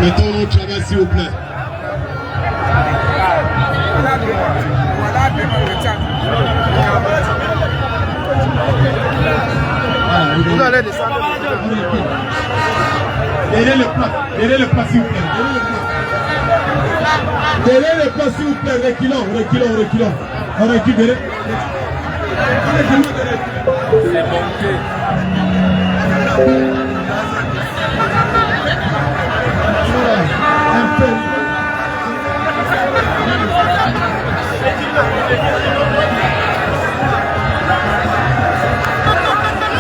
Mettons notre travail, s'il vous plaît. Vous allez descendre. Derrière le plat, s'il vous plaît. Derrière le plat, s'il vous plaît. Reculons. On recule derrière. C'est monté. Un peu.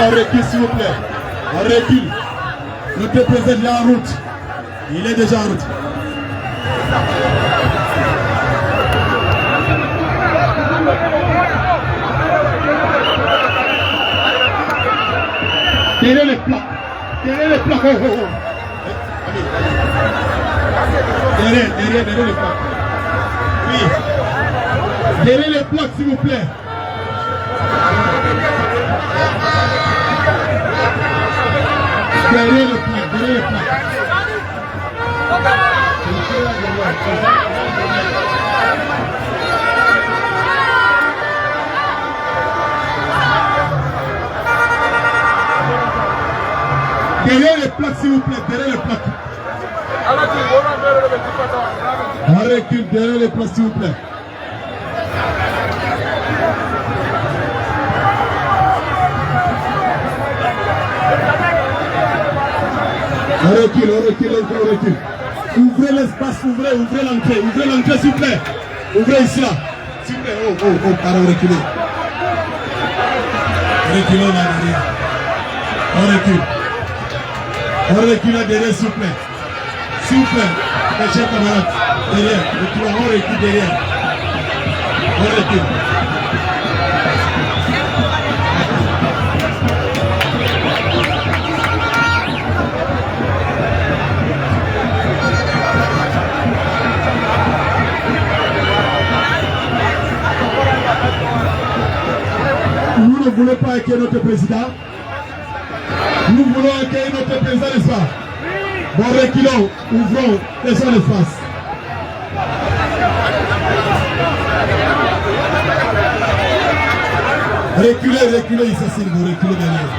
On recule, s'il vous plaît. On recule. Notre président est en route. Il est déjà en route. Derrière les plats. Derrière les plats. Oh. Derrière les plats. Oui. Derrière les plats, s'il vous plaît. Derrière le plat. Derrière les plaques, s'il vous plaît, derrière les plaques. On recule derrière les plaques, s'il vous plaît. On recule. Ouvrez l'espace, ouvrez l'entrée, s'il vous plaît. Ouvrez ici là. S'il vous plaît, pardon, reculez. Reculons là derrière. On recule. On recule là derrière, s'il vous plaît. S'il vous plaît, mes chers camarades, derrière, reculons, on recule derrière. On recule. Nous ne voulons pas accueillir notre président. Nous voulons accueillir notre président, n'est-ce pas? Bon, reculons, ouvrons, laissons l'espace. Reculez, ici, s'il vous reculez derrière.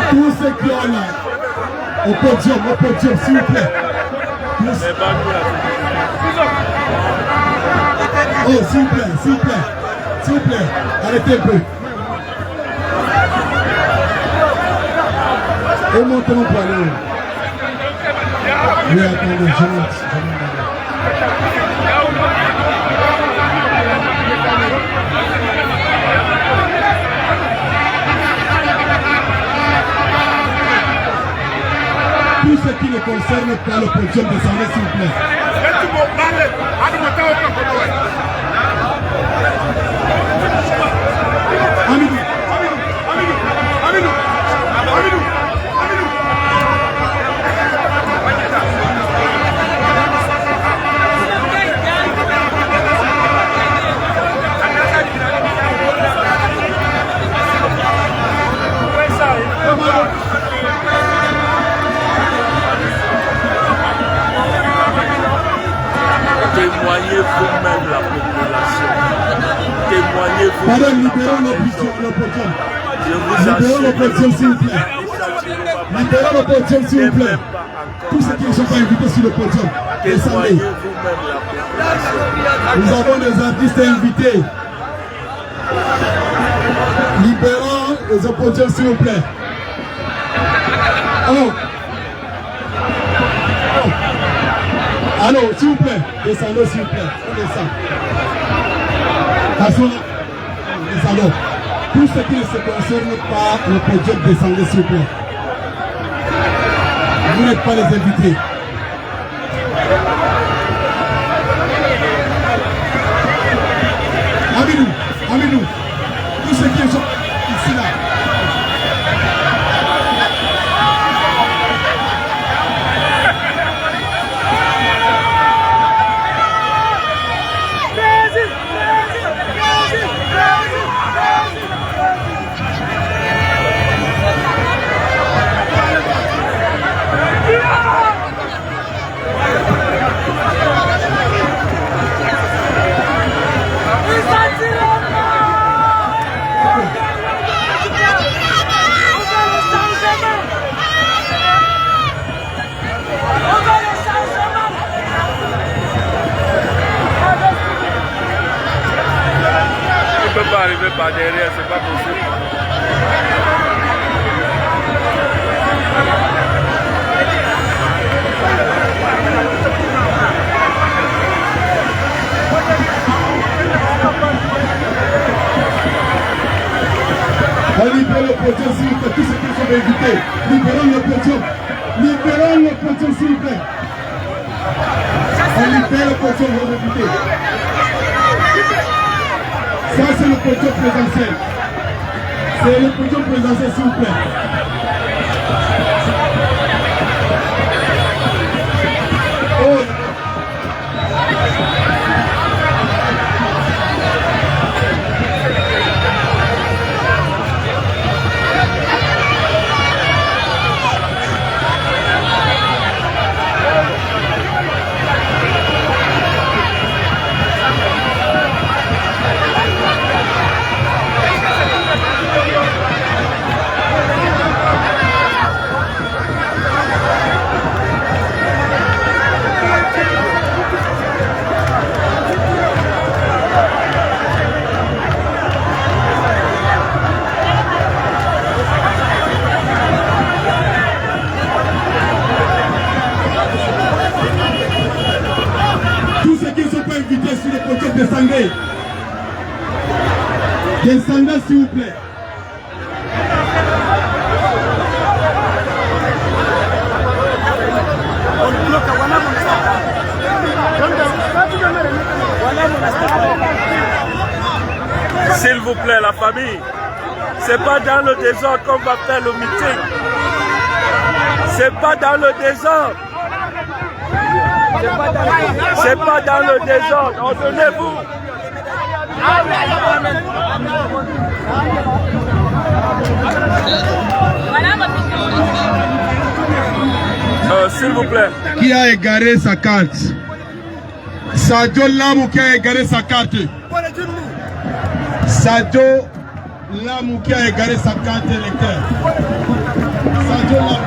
Tous ceux qui ont là, au podium, s'il vous plaît. Oh, s'il vous plaît, arrêtez un peu. Et montons pour aller. Oui, attendez, je monte. Tout ce qui ne concerne pas le podium, descendez s'il vous plaît. Témoignez vous-même la population. Témoignez vous-même. Pardon, libérons le podium. Libérons le podium, s'il vous plaît. Libérons le podium, s'il vous plaît. Tous ceux qui ne sont pas invités sur le podium, descendez. Nous avons des artistes invités. Libérons les podiums, s'il vous plaît. Oh. Allô, s'il vous plaît, descendez s'il vous plaît, on descend. les salons. Tout ce qui ne se concerne pas le podium, descendez s'il vous plaît. Vous n'êtes pas les invités. Amidou, tous ceux qui sont ici là. On ne peut pas arriver par derrière, c'est pas possible. On libère le podium s'il vous plaît, tous ceux qui sont invités. Libérons le podium. Libérons le podium s'il vous plaît. On libère le podium aux invités. Ça c'est le podium présidentiel. C'est le podium présidentiel s'il vous plaît. Oh. Sur le podium, descendez. Descendez s'il vous plaît. S'il vous plaît, la famille, c'est pas dans le désordre qu'on va faire le meeting. C'est pas dans le désordre. C'est pas dans le désordre. Ordonnez-vous. S'il vous plaît. Qui a égaré sa carte? Sadio Lamou qui a égaré sa carte. Sadio Lamou qui a égaré sa carte électeur. Sadio Lamou.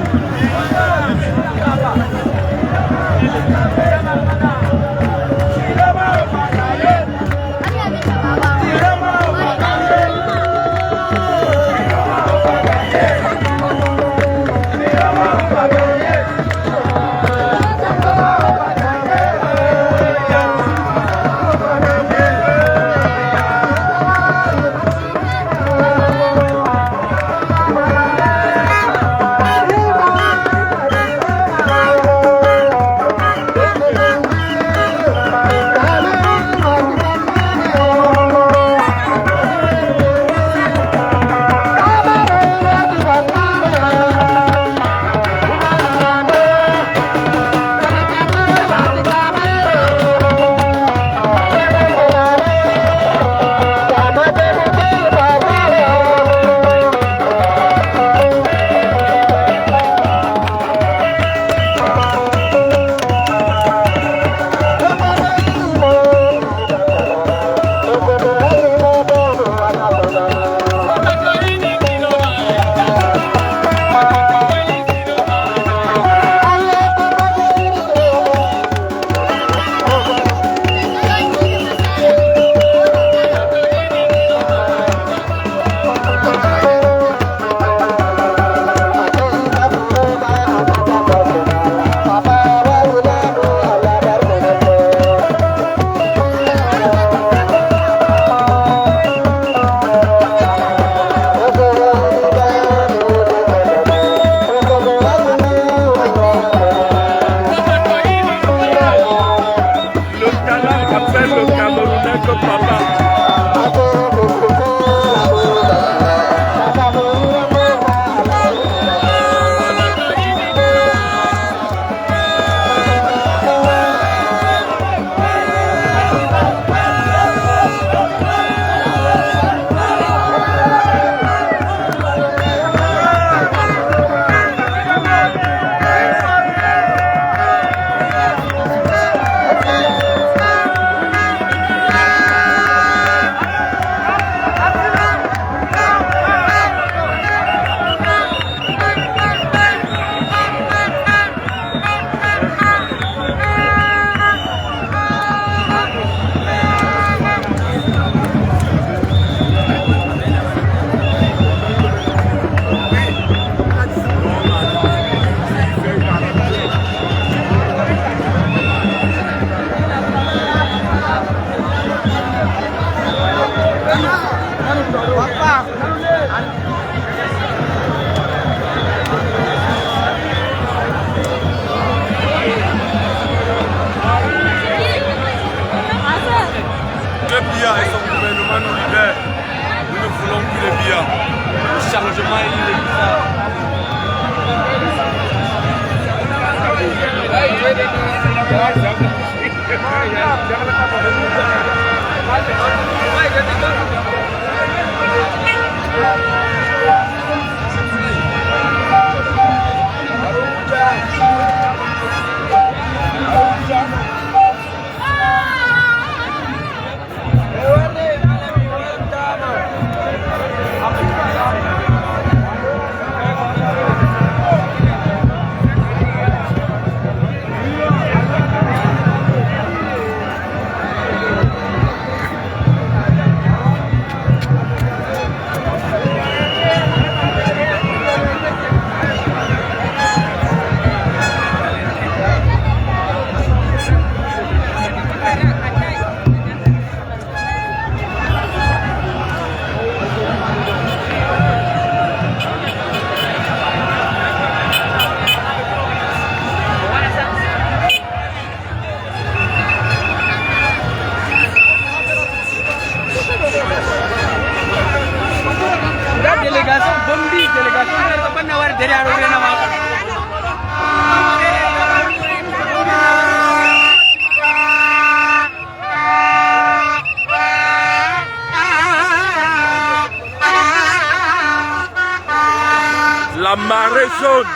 La marée jaune.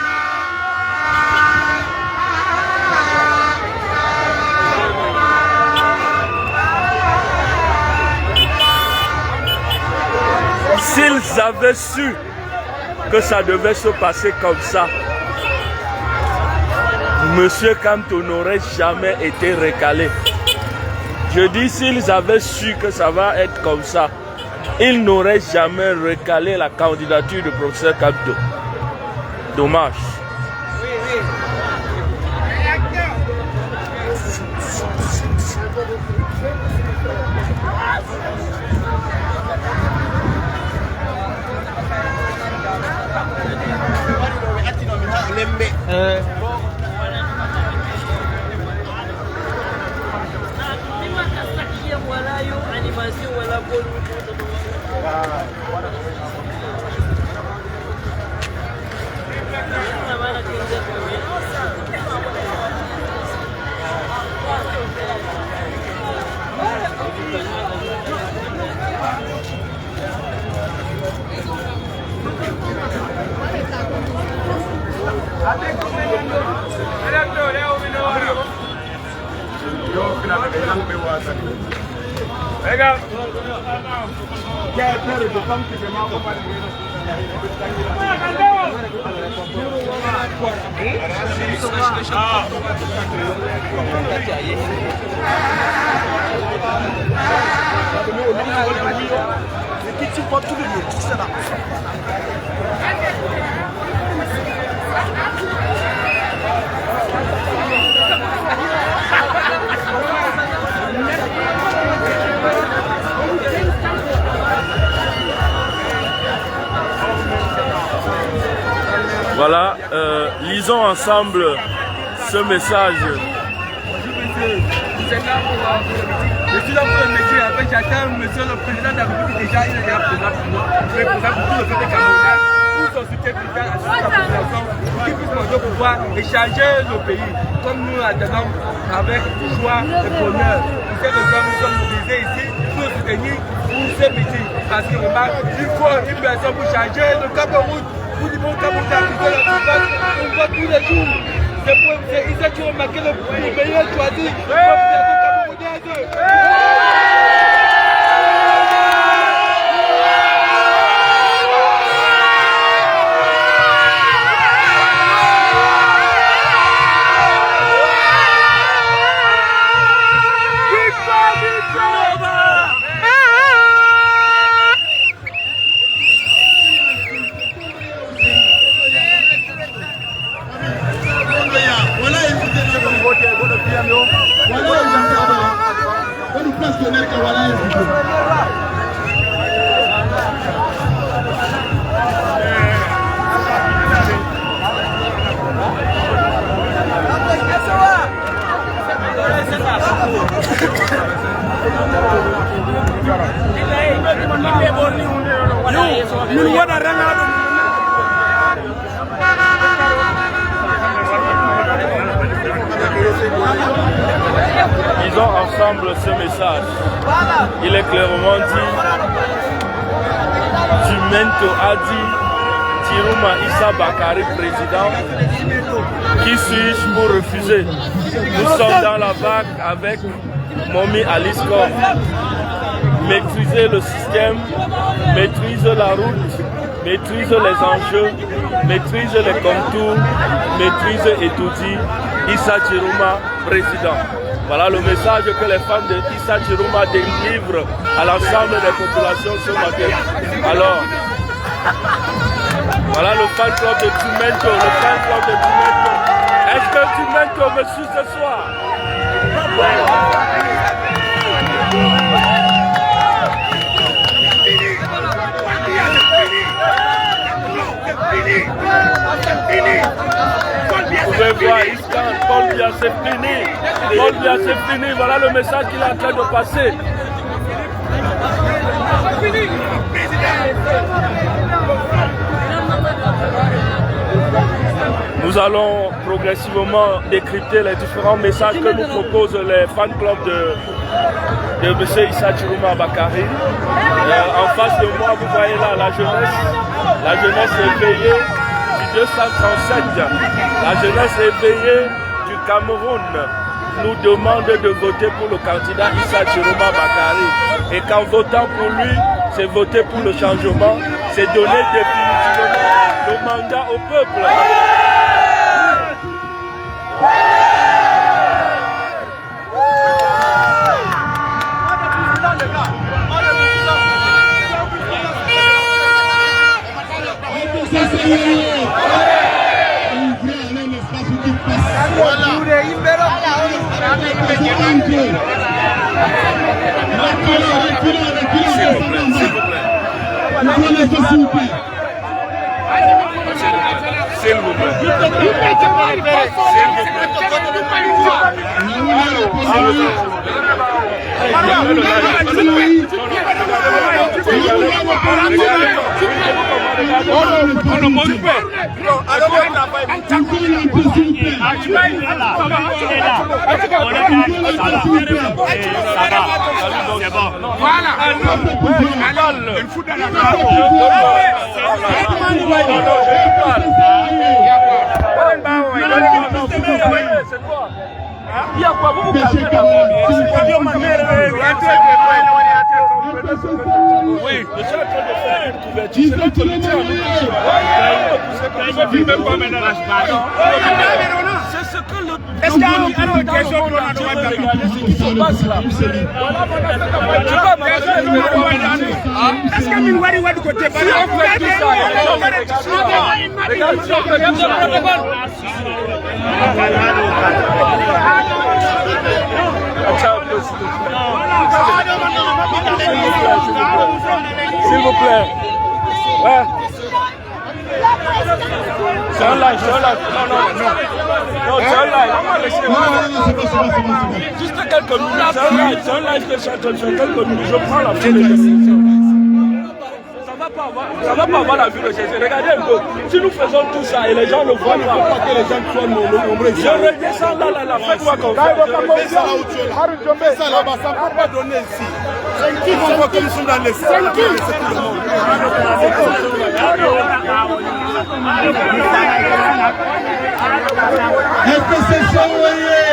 S'ils avaient su que ça devait se passer comme ça, Monsieur Kamto n'aurait jamais été recalé. Je dis s'ils avaient su que ça va être comme ça, ils n'auraient jamais recalé la candidature du professeur Kamto. Dommage. Oui, oui. Voilà, lisons ensemble ce message. Je suis là pour le métier. En fait, j'attends monsieur le président de la République. Déjà, il est déjà présent pour moi. Je représente pour tout le peuple camerounais. Pour son soutien vital à toute la population. Pour qu'il puisse nous pouvoir échanger nos pays. Comme nous l'attendons avec joie et bonheur. Pour cette raison, nous sommes mobilisés ici pour nous soutenir pour ce métier. Parce que il faut une personne pour changer le Cameroun. Pour du bon Cameroun, appliquer la surface. On voit tous les jours. Ils ont toujours marqué le meilleur choisi. Ils ont ensemble ce message. Il est clairement dit, Jumento a dit, Tiruma Issa Bakari, président, qui suis-je pour refuser? Nous sommes dans la vague avec Momi Aliskor. Maîtriser le système, maîtrise la route, maîtrise les enjeux, maîtrise les contours, maîtrise et tout dit, Issa Chiruma, président. Voilà le message que les fans de Issa Chiruma délivrent à l'ensemble des populations ce matin. Alors, voilà le fan club de Tumento, le fan club de Tumento. Est-ce que Tumento me suit ce soir? Vous pouvez voir, Iskan, Paul Biya, c'est fini. Paul Biya, c'est fini. Voilà le message qu'il est en train de passer. Nous allons progressivement décrypter les différents messages que nous proposent les fan clubs de M. Issa Chiruma Bakari. En face de moi, vous voyez là la jeunesse éveillée du 237. La jeunesse éveillée du Cameroun nous demande de voter pour le candidat Issa Chiruma Bakari. Et qu'en votant pour lui, c'est voter pour le changement, c'est donner définitivement le mandat au peuple. S'il vous plaît. Il y a quoi vous oui, je suis en train de faire une couverture. C'est notre c'est ce que le est-ce qu'il y a une question pour ce qui se passe là? Est-ce que Minwari va du côté s'il vous plaît. Ouais. C'est un live, c'est un live. Non, c'est un live. Juste quelques minutes, c'est un live que je suis en train de faire. Quelques minutes, je prends la vue de Jésus. Ça va pas avoir la vue de Jésus. Regardez un peu. Si nous faisons tout ça et les gens le voient pas, que les gens soient nombreux. Je redescends là, faites-moi confiance. Ça là-bas, ça ne peut pas donner ici. Qui vont voir que nous sommes dans les salles. Est-ce que c'est ça, voyez?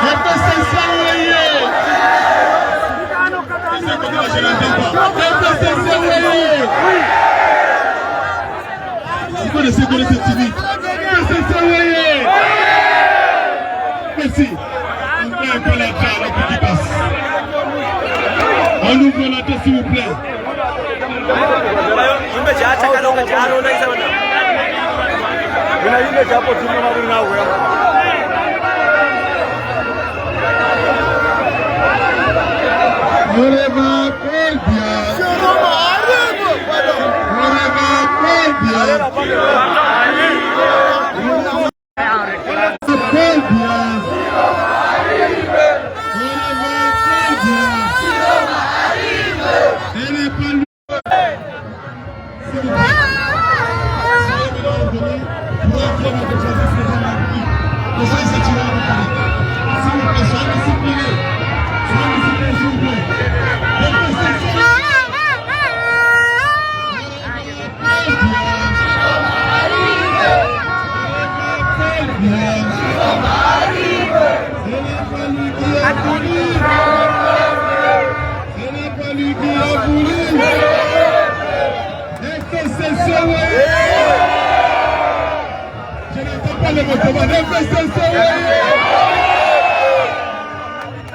Est-ce que c'est ça, voyez? Vous connaissez cette timide. C'est ça, voyez? Merci. On met un peu la barre qui passe. On ouvre la tête, s'il vous plaît.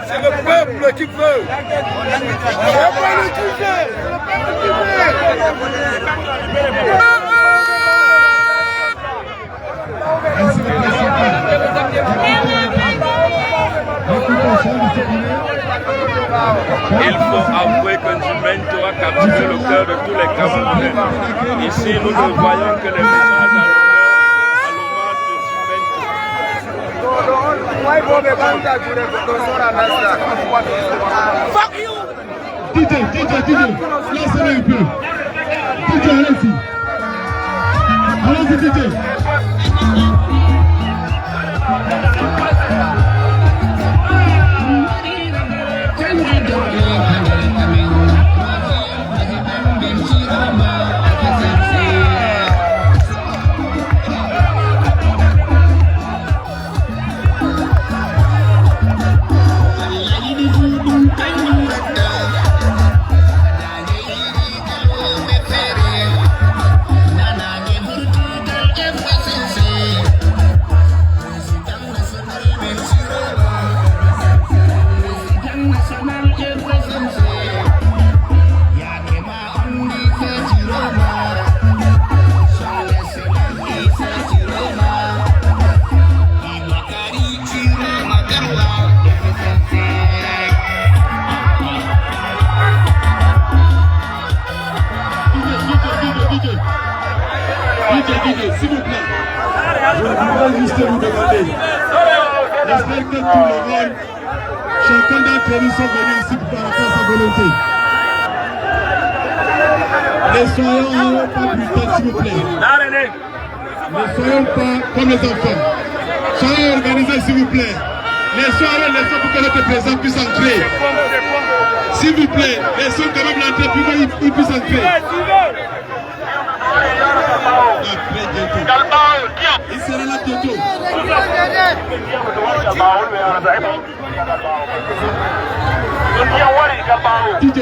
C'est le peuple qui veut. Il faut avouer que Ndjimento a capturé le cœur de tous les Camerounais. Ici, nous ne voyons que les messages à l'hommage de Ndjimento. Fuck you! DJ, laisse-le un peu. DJ, allez-y. Allez-y, DJ. S'il vous plaît, je voudrais juste vous demander, j'espère que tout le monde, chacun d'entre nous sont venus ici pour faire sa volonté. Ne soyons pas brutaux, s'il vous plaît. Ne soyons pas comme les enfants. Soyons organisés, s'il vous plaît. Laissons pour que notre président puisse entrer. S'il vous plaît, laissons quand même l'entrée pour qu'il puisse entrer. Après bientôt. Il sera là bientôt. DJ.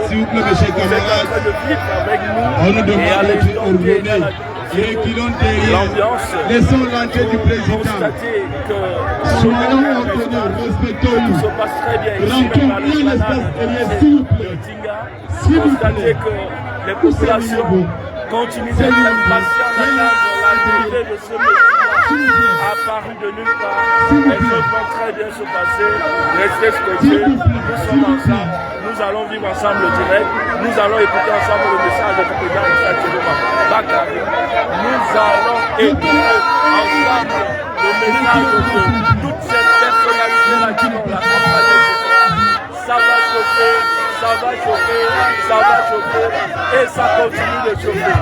S'il vous plaît, mes chers camarades, on nous demande d'être ordonnés et qui l'ont derrière. Laissons l'entrée du président. Soyons ordonnés, respectons-nous. Rentrons bien l'espace derrière, s'il vous plaît. S'il vous plaît. Les populations continuent d'être impatientes d'attendre l'arrivée de ce monsieur apparu de nulle part. Les choses vont très bien se passer. Restez scotchés. Nous sommes ensemble. Nous allons vivre ensemble le direct. Nous allons écouter ensemble le message de président Issa Tchiloma Bakary. Nous allons écouter ensemble le message de toutes ces personnalités-là qui vont l'accompagner. Ça va chauffer. Ça va chauffer, et ça continue de chauffer.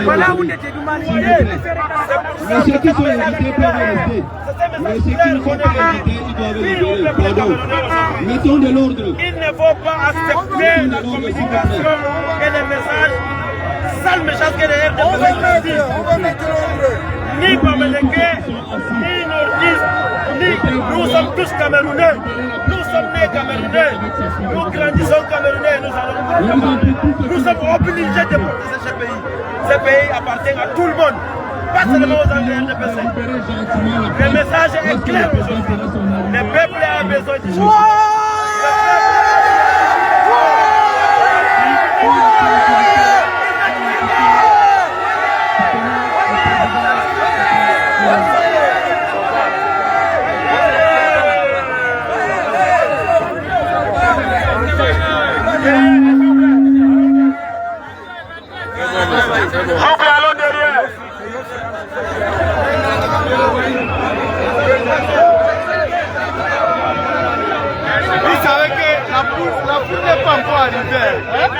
Voilà où était demandé. Mais ceux qui sont invités peuvent rester. Mais ceux qui ne sont pas invités, ils doivent libérer. Pardon. Mettons de l'ordre. Il ne faut pas accepter la communication et les messages sales méchances que les RDP disent. Ni Bameleké, ni nordistes, ni nous sommes tous Camerounais. Nous sommes nés Camerounais. Nous grandissons Camerounais et nous allons mourir Camerounais. Nous sommes obligés de protéger ce pays. Ce pays appartient à tout le monde, pas seulement aux Anglais RDPC. Le message est clair aujourd'hui. Le peuple a besoin de choses.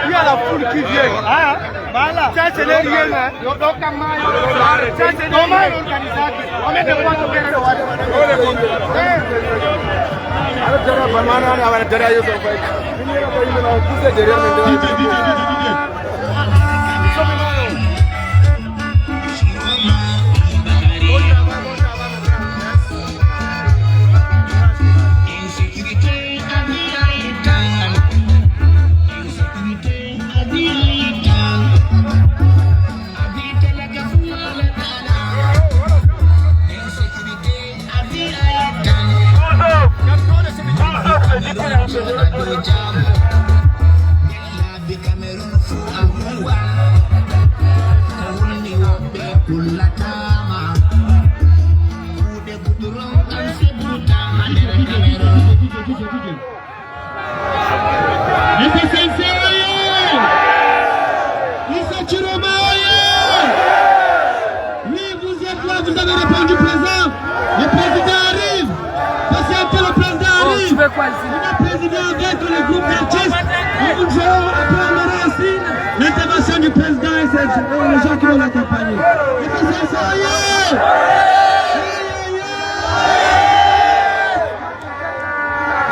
Il y a la foule qui vient. Voilà. Ça, c'est les liens. Ça, c'est normal l'organisation. On met de quoi faire l'intervention du président et les gens qui vont l'accompagner.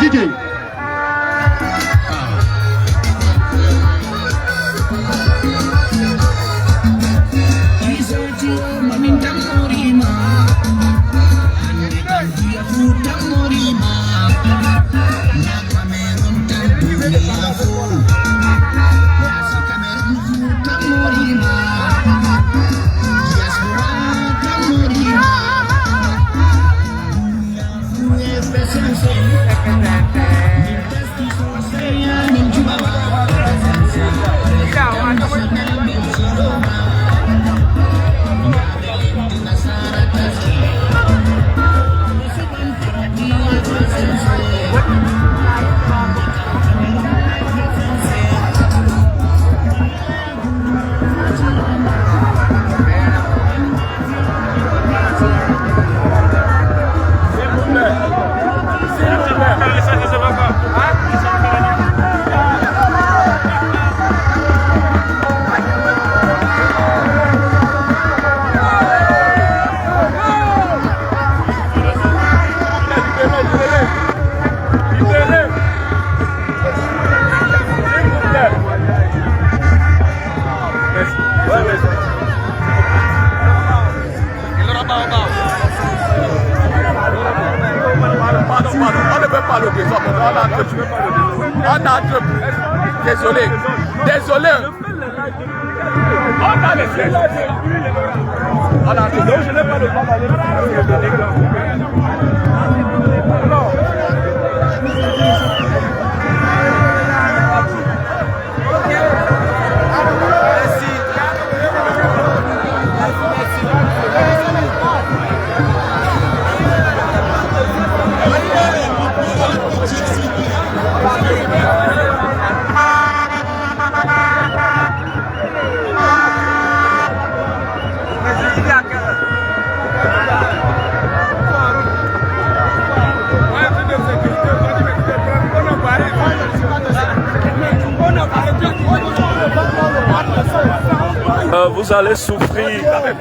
DJ. Désolé. Désolé. On a laissé. On a laissé. Je n'ai pas le droit d'aller. vous allez souffrir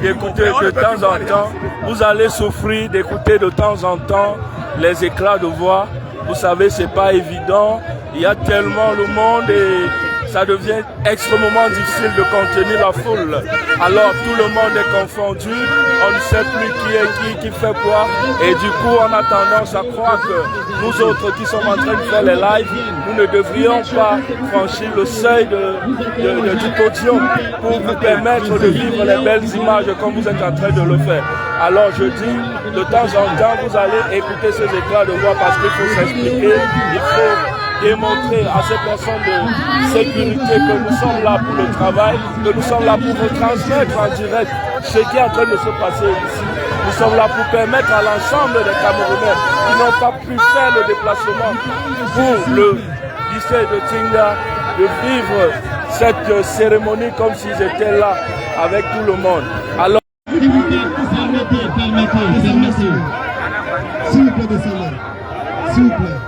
d'écouter de temps en temps, vous allez souffrir d'écouter de temps en temps les éclats de voix. Vous savez, c'est pas évident. Il y a tellement le monde et ça devient extrêmement difficile de contenir la foule. Alors tout le monde est confondu, on ne sait plus qui est qui fait quoi. Et du coup, on a tendance à croire que nous autres qui sommes en train de faire les lives, nous ne devrions pas franchir le seuil du podium pour vous permettre de vivre les belles images comme vous êtes en train de le faire. Alors je dis, de temps en temps, vous allez écouter ces éclats de voix parce qu'il faut s'expliquer, il faut démontrer à ces personnes de sécurité que nous sommes là pour le travail, que nous sommes là pour retransmettre en direct ce qui est en train de se passer ici. Nous sommes là pour permettre à l'ensemble des Camerounais qui n'ont pas pu faire le déplacement pour le lycée de Tinga de vivre cette cérémonie comme s'ils étaient là avec tout le monde. Alors, s'il vous plaît, descendez. S'il vous plaît.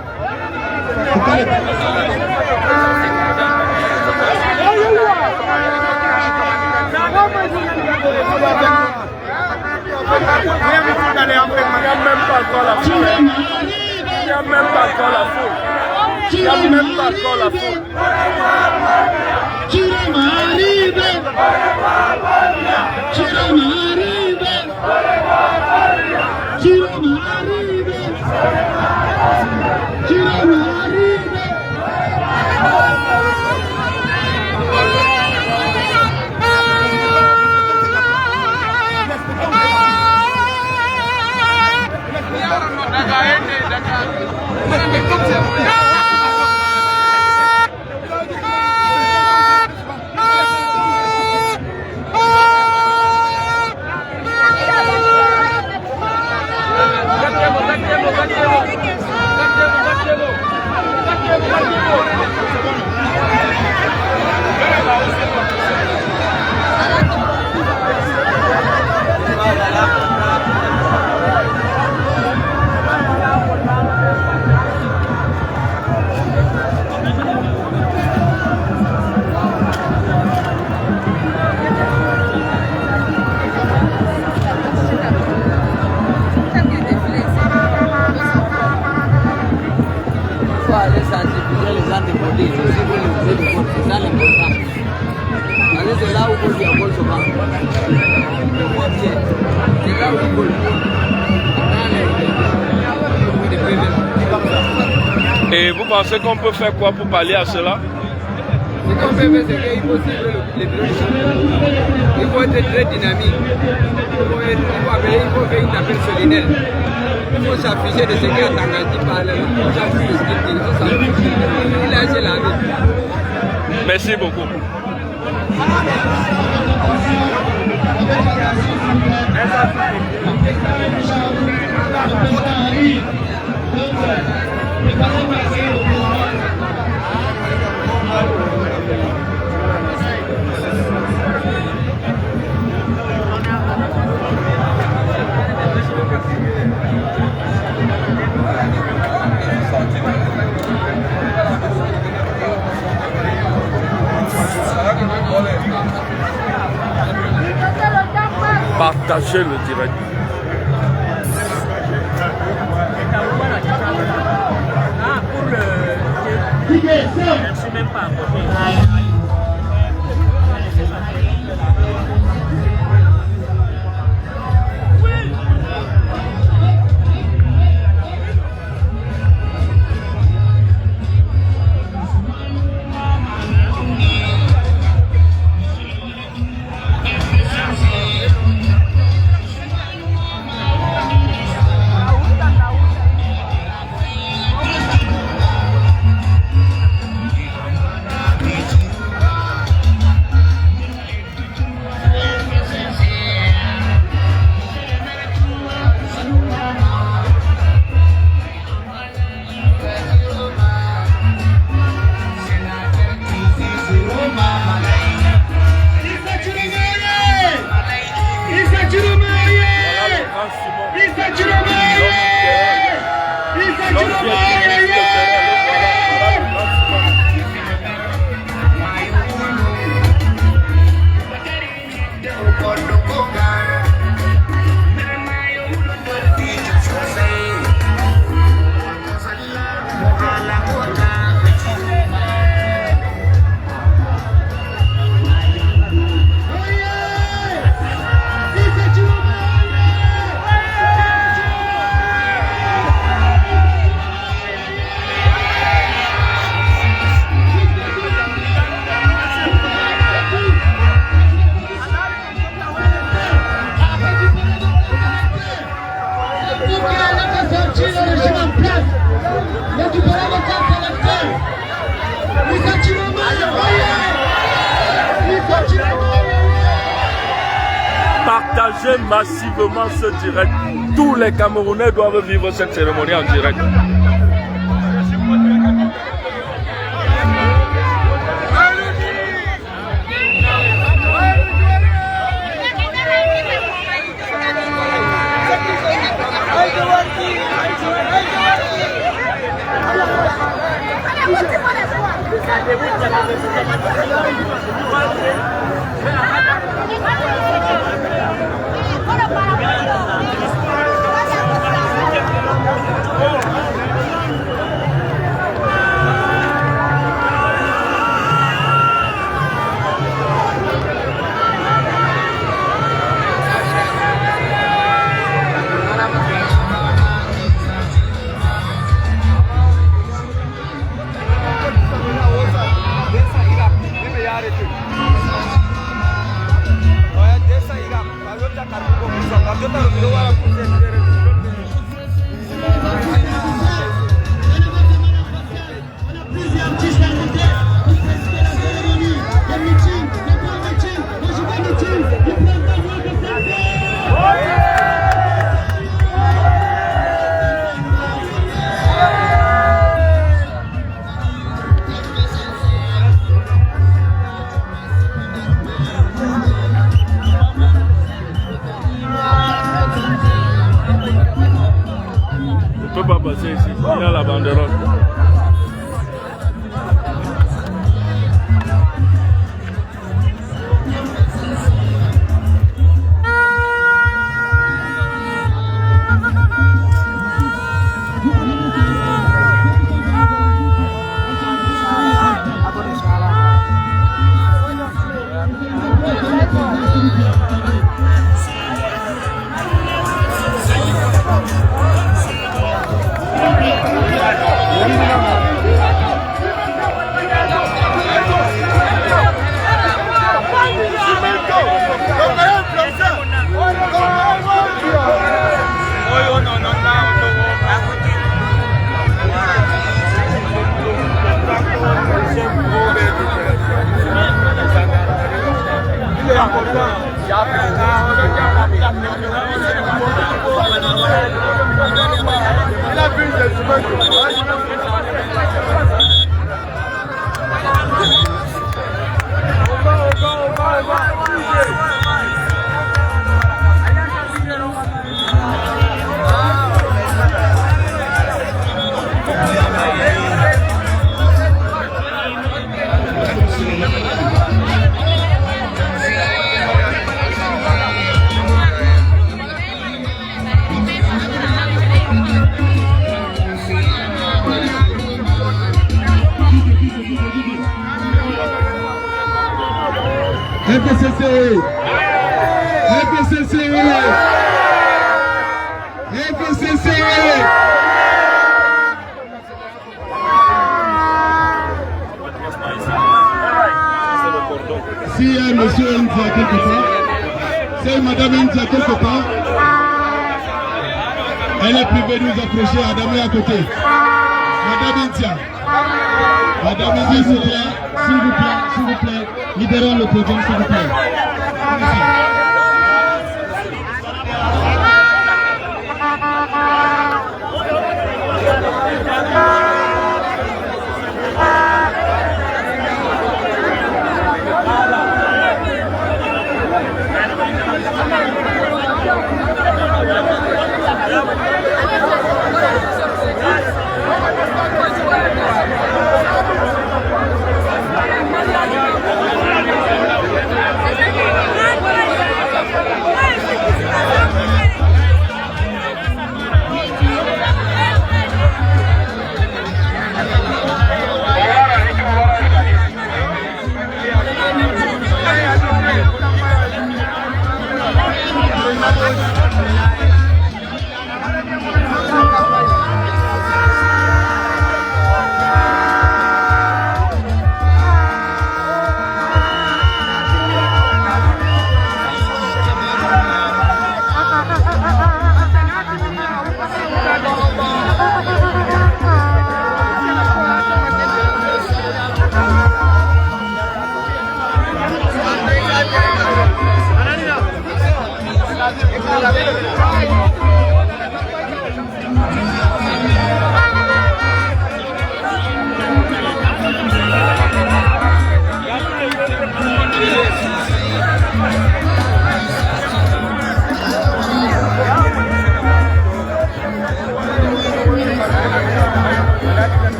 Et vous pensez qu'on peut faire quoi pour pallier à cela? Ce qu'on peut faire, c'est qu'il faut suivre les bureaux. Il faut être très dynamique. Il faut faire une appel solennelle. Il faut s'afficher de ce qu'il y a Tangati par là. Il faut s'afficher de ce qu'il dit. Il a acheté la vie. Merci beaucoup. Partagez le direct. Pour le... Je ne suis même pas à côté. partagez massivement ce direct. Tous les Camerounais doivent vivre cette cérémonie en direct. Il y a la banderole. Si monsieur India quelque part, c'est madame India quelque part, elle est privée de nous approcher, Adam est à côté. Madame India, s'il vous plaît, libérons le podium, s'il vous plaît.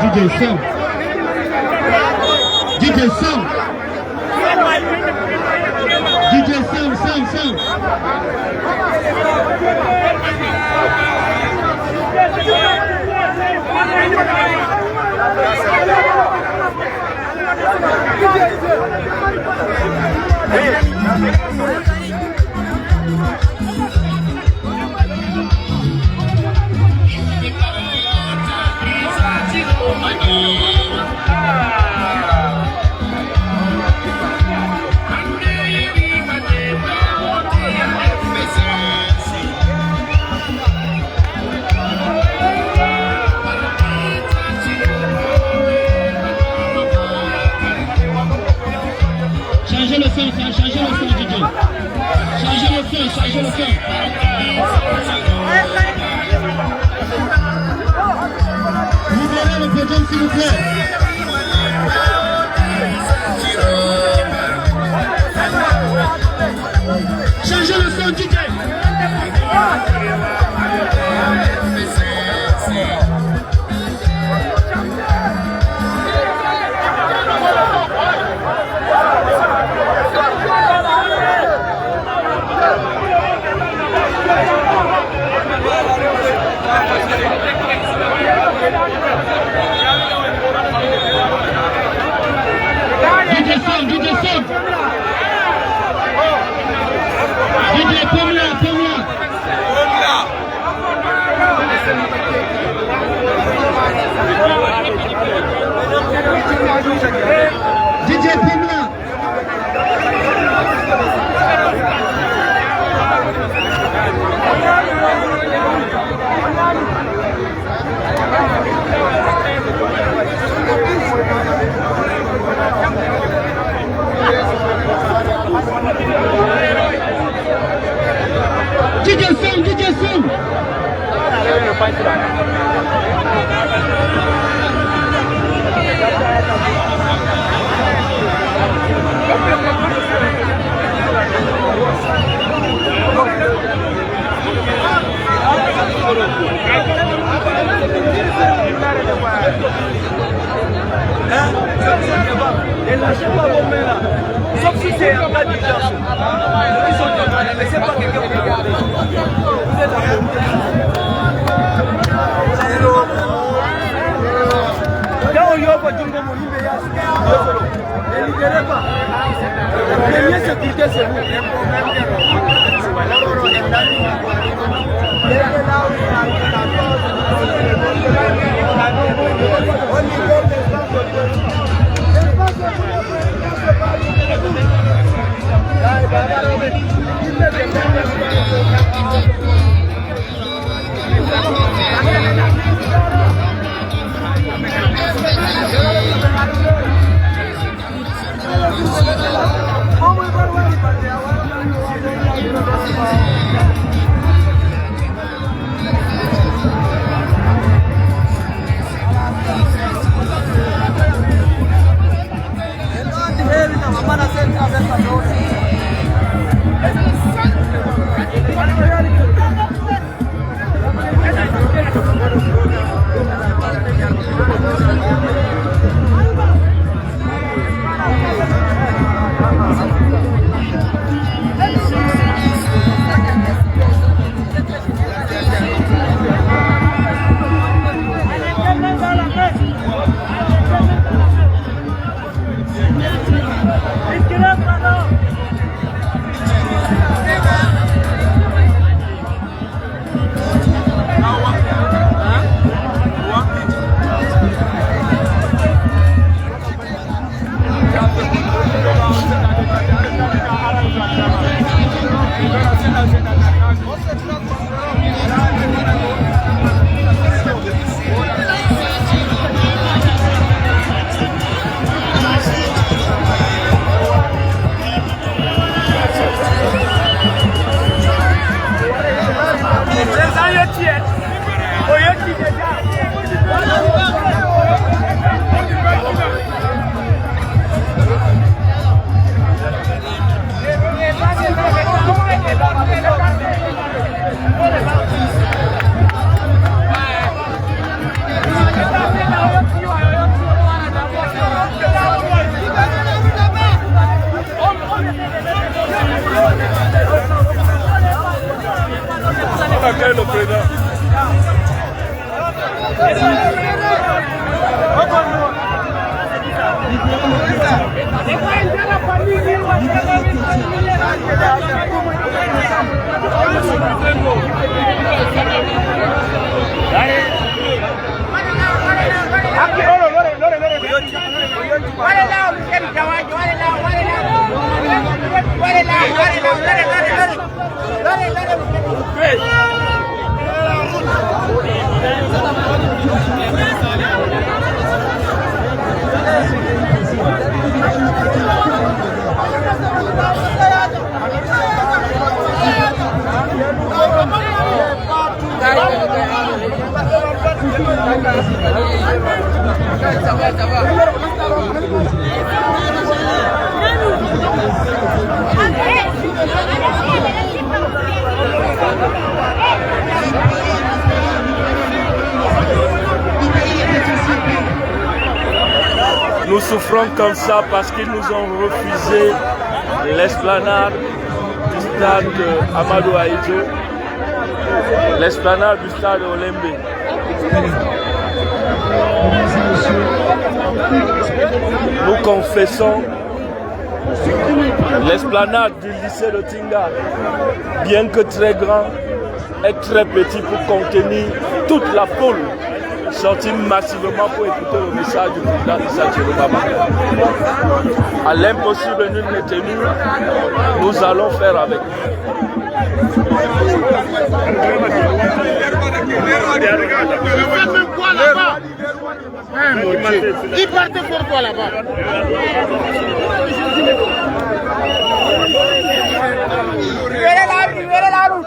DJ Sam. DJ Sam. DJ Sam, Sam, Sam. Thank you. Changez le son. Libérez le podium s'il vous plaît. Changez le son, DJ. Et lâchez pas vos mains là. Sauf si c'est un plat d'urgence. Ils sont demandés, mais c'est pas quelqu'un qui regarde. Vous êtes là. Quand on y a pas Djungo Molimbe, ne libérez pas. La première sécurité, c'est vous. Le président. souffrons comme ça parce qu'ils nous ont refusé l'esplanade du stade Amadou Ahidjo, l'esplanade du stade Olembe. Nous confessons l'esplanade du lycée de Tinga, bien que très grand, est très petit pour contenir toute la foule sortie massivement pour écouter le message du président Issa Chiroma Bakary. À l'impossible, nul n'est tenu, nous allons faire avec. Il partait pour toi là-bas. Libérez la route.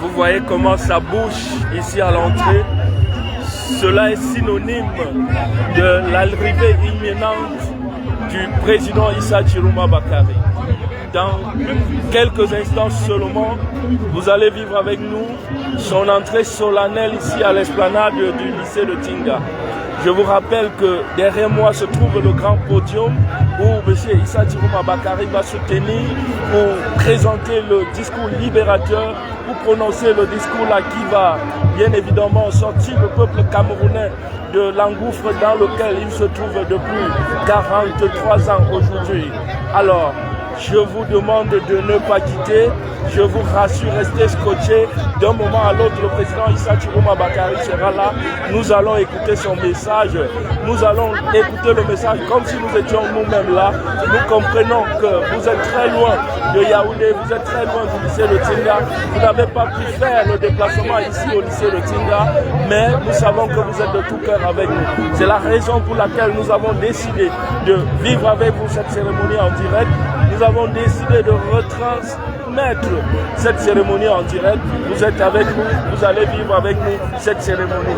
Vous voyez comment ça bouge ici à l'entrée. Cela est synonyme de l'arrivée imminente du président Issa Chiroma Bakary. Dans quelques instants seulement, vous allez vivre avec nous son entrée solennelle ici à l'esplanade du lycée de Tinga. Je vous rappelle que derrière moi se trouve le grand podium où M. Issa Chiroma Bakary va se tenir pour présenter le discours libérateur, pour prononcer le discours là qui va bien évidemment sortir le peuple camerounais de l'engouffre dans lequel il se trouve depuis 43 ans aujourd'hui. Alors, je vous demande de ne pas quitter. Je vous rassure, restez scotchés. D'un moment à l'autre, le président Issa Chiroma Bakary sera là. Nous allons écouter son message. Nous allons écouter le message comme si nous étions nous-mêmes là. Nous comprenons que vous êtes très loin de Yaoundé, vous êtes très loin du lycée de Tinga. Vous n'avez pas pu faire le déplacement ici au lycée de Tinga, mais nous savons que vous êtes de tout cœur avec nous. C'est la raison pour laquelle nous avons décidé de vivre avec vous cette cérémonie en direct. Nous avons décidé de retransmettre cette cérémonie en direct. Vous êtes avec nous, vous allez vivre avec nous cette cérémonie.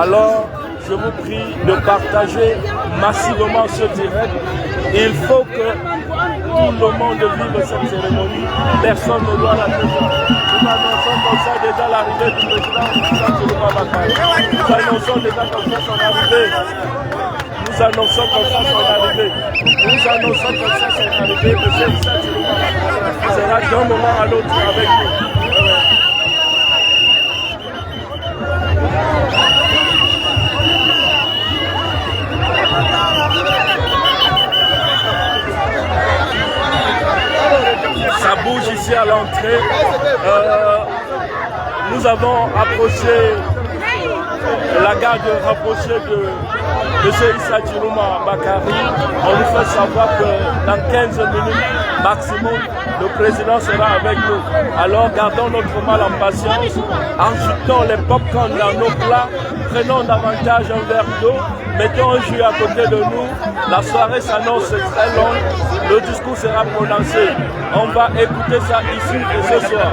Alors, je vous prie de partager massivement ce direct. Il faut que tout le monde vive cette cérémonie. Personne ne doit la défendre. Nous annonçons comme ça déjà l'arrivée du président Issa Chiroma Bakary. Nous annonçons déjà comme ça son arrivée. Nous annonçons comme ça son arrivée. Nous annonçons comme ça son arrivée. M. Issa Chiroma Bakary sera d'un moment à l'autre avec nous. Ça bouge ici à l'entrée. Nous avons approché la garde rapprochée de M. Issa Chiroma Bakary. On nous fait savoir que dans 15 minutes maximum, le président sera avec nous. Alors gardons notre mal en patience, ajoutons les pop-corn dans nos plats, prenons davantage un verre d'eau, mettons un jus à côté de nous. La soirée s'annonce très longue, le discours sera prononcé. On va écouter ça ici et ce soir.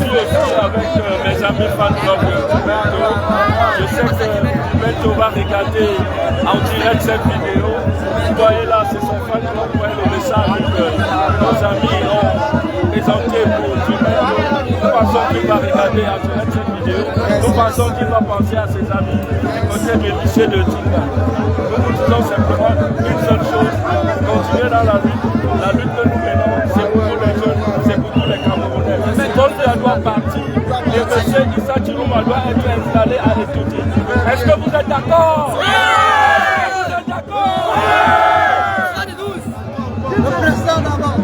suis aussi avec mes amis fans club de Roberto. Je sais que Roberto va regarder en direct cette vidéo. Vous voyez là, c'est son fan club. Vous voyez le message que nos amis ont présenté pour Roberto. Nous pensons qu'il va regarder en direct cette vidéo. Nous pensons qu'il va penser à ses amis du côté du lycée de Tinga. Nous vous disons simplement une seule chose, continuez dans la lutte. La lutte que nous menons, c'est pour tous les jeunes, c'est pour tous les Camerounais. Tonton doit partir et M. Issa Chiluma doit être installé à l'étude. Est-ce que vous êtes d'accord? Oui! Vous êtes d'accord? Oui! Le président d'abord.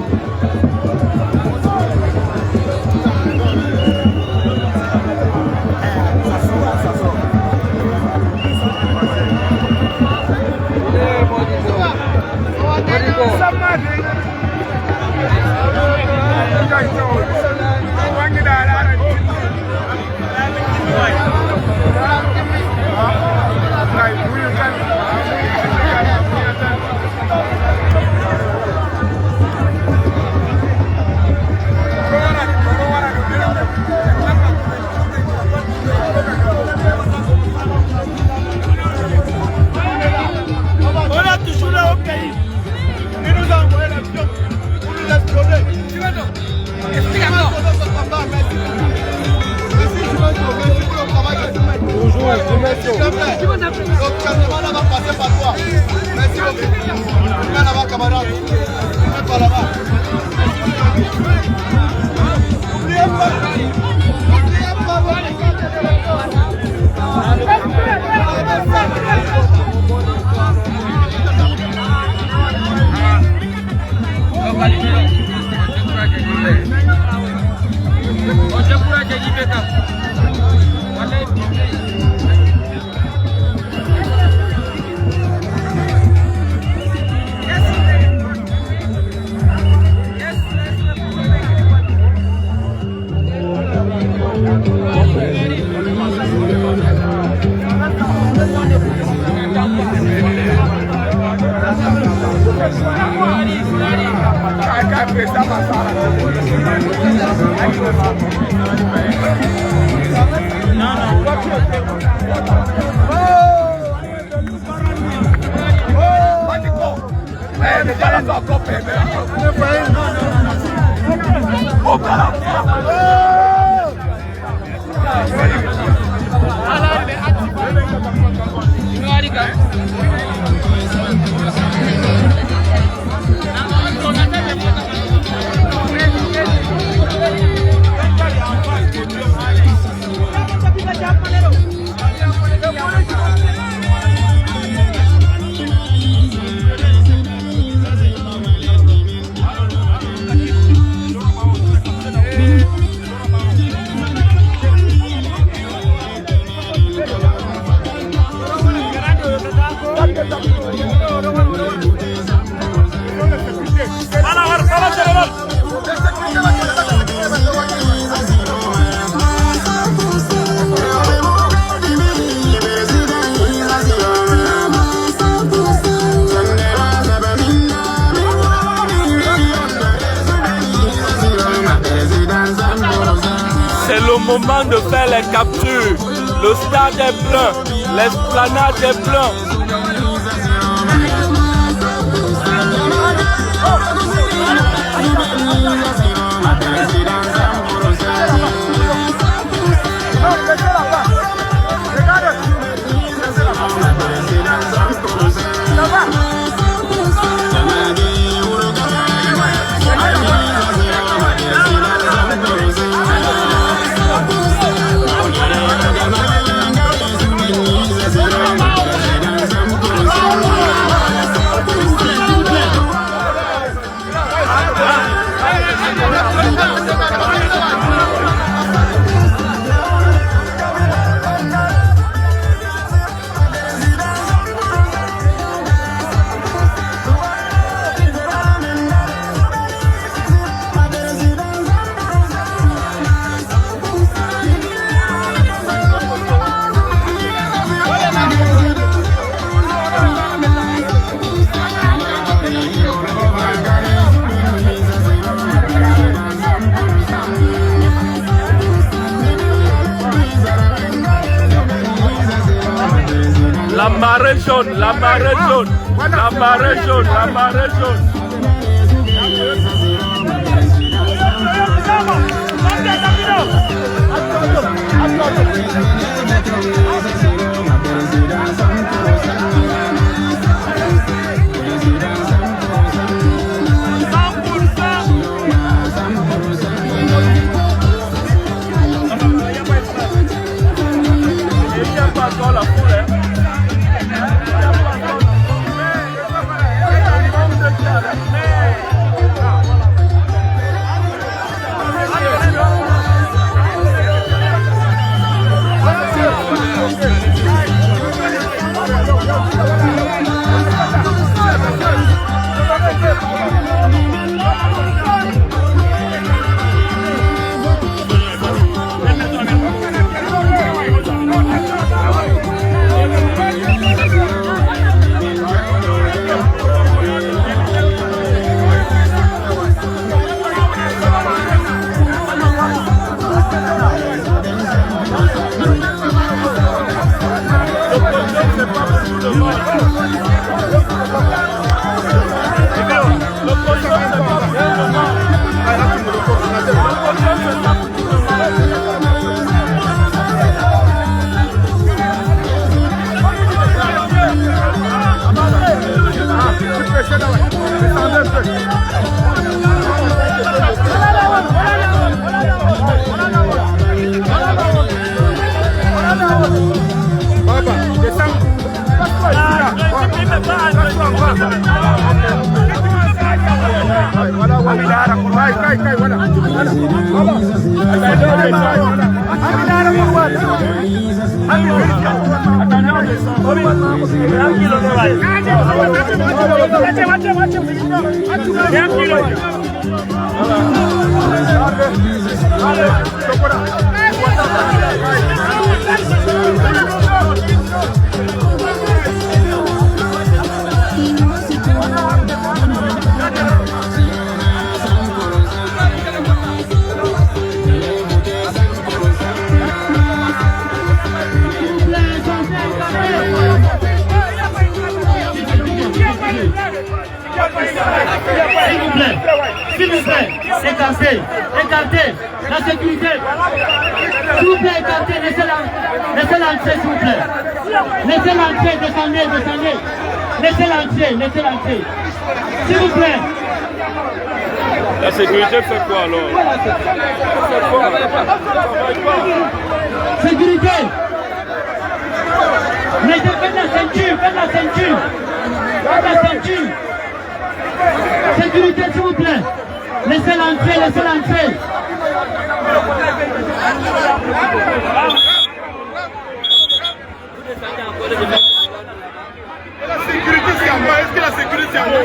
C'est le moment de faire les captures. Le stade est plein, l'esplanade est plein. Come on. La marée jaune, la marée jaune, la marée jaune, la marée jaune. La foule, S'il vous plaît, écartez, écartez, la sécurité. S'il vous plaît, écartez, laissez l'entrée, s'il vous plaît. Laissez l'entrée, descendez, descendez. Laissez l'entrée. S'il vous plaît. La sécurité fait quoi alors? Sécurité. Faites la ceinture, faites la ceinture. Faites la ceinture. Sécurité, s'il vous plaît. Laissez l'entrée, laissez l'entrée. La sécurité, c'est à moi. Est-ce que la sécurité, c'est à moi?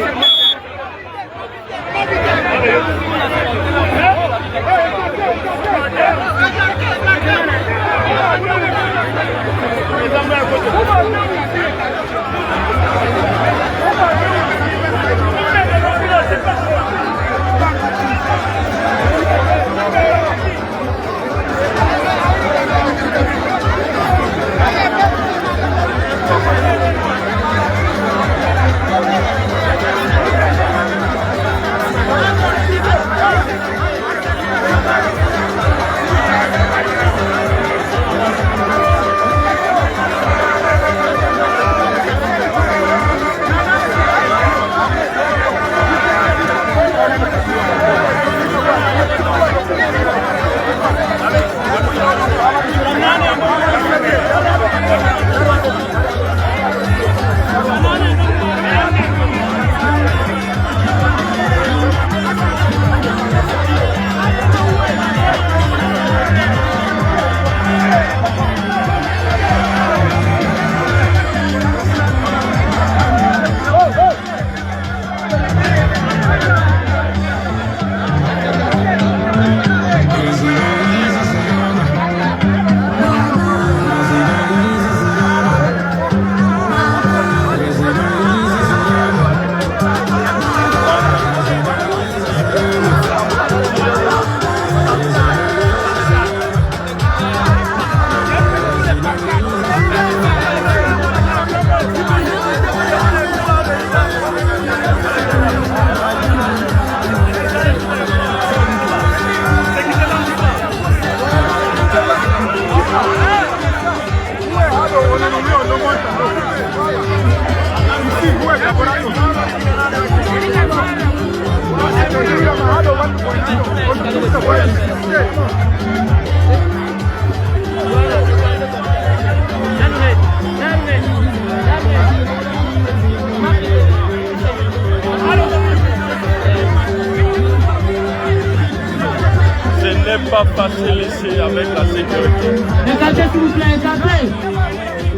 facile ici avec la sécurité. Écartez s'il vous plaît, écartez.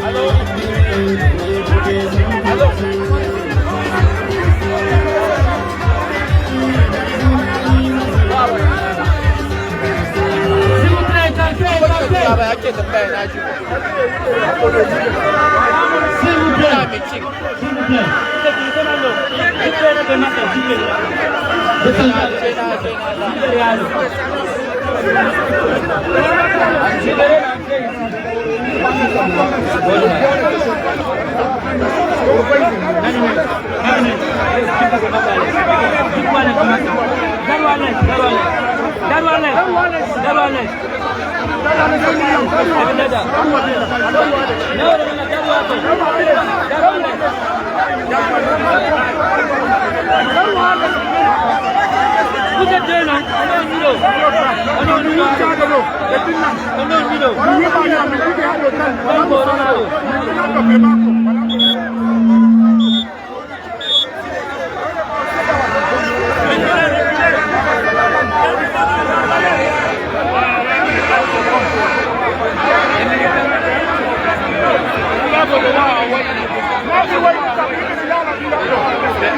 Allô? S'il vous plaît, écartez, écartez. S'il vous plaît. Vous êtes deux, non?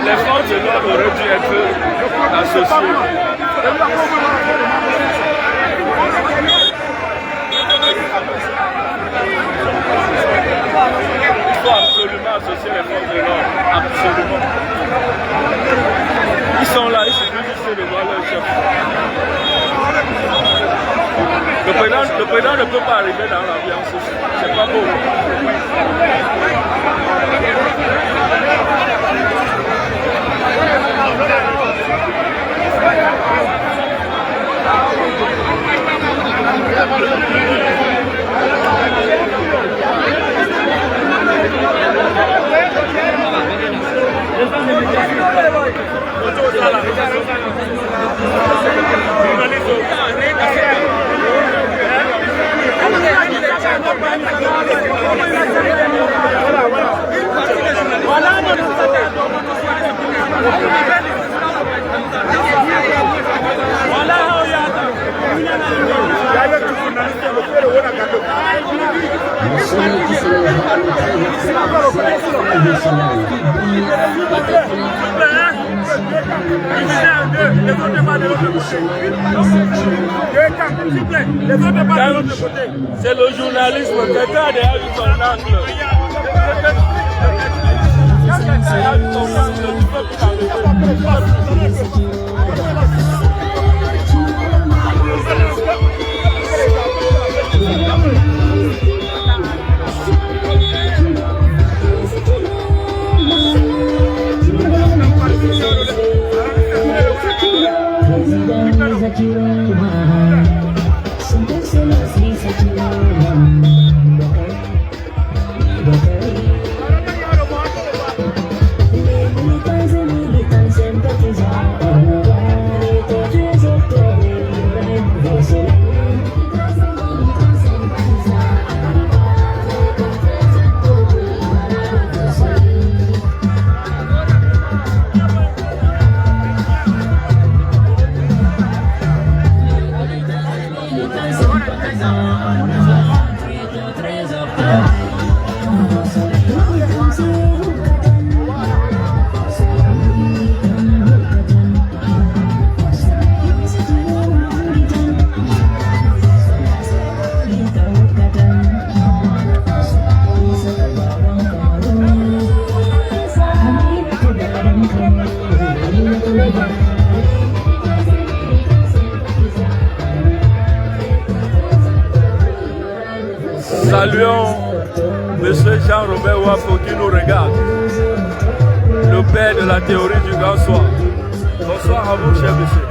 Les forces de l'ordre auraient dû être associées. Il faut absolument associer les forces de l'ordre. Absolument. Ils sont là, il suffit juste de voir leur chef. Le président ne peut pas arriver dans l'ambiance aussi. C'est pas beau. C'est le journalisme, quelqu'un a déjà eu son angle. Saluons M. Jean-Robert Wafo qui nous regarde, le père de la théorie du grand soir. Bonsoir à vous, cher monsieur.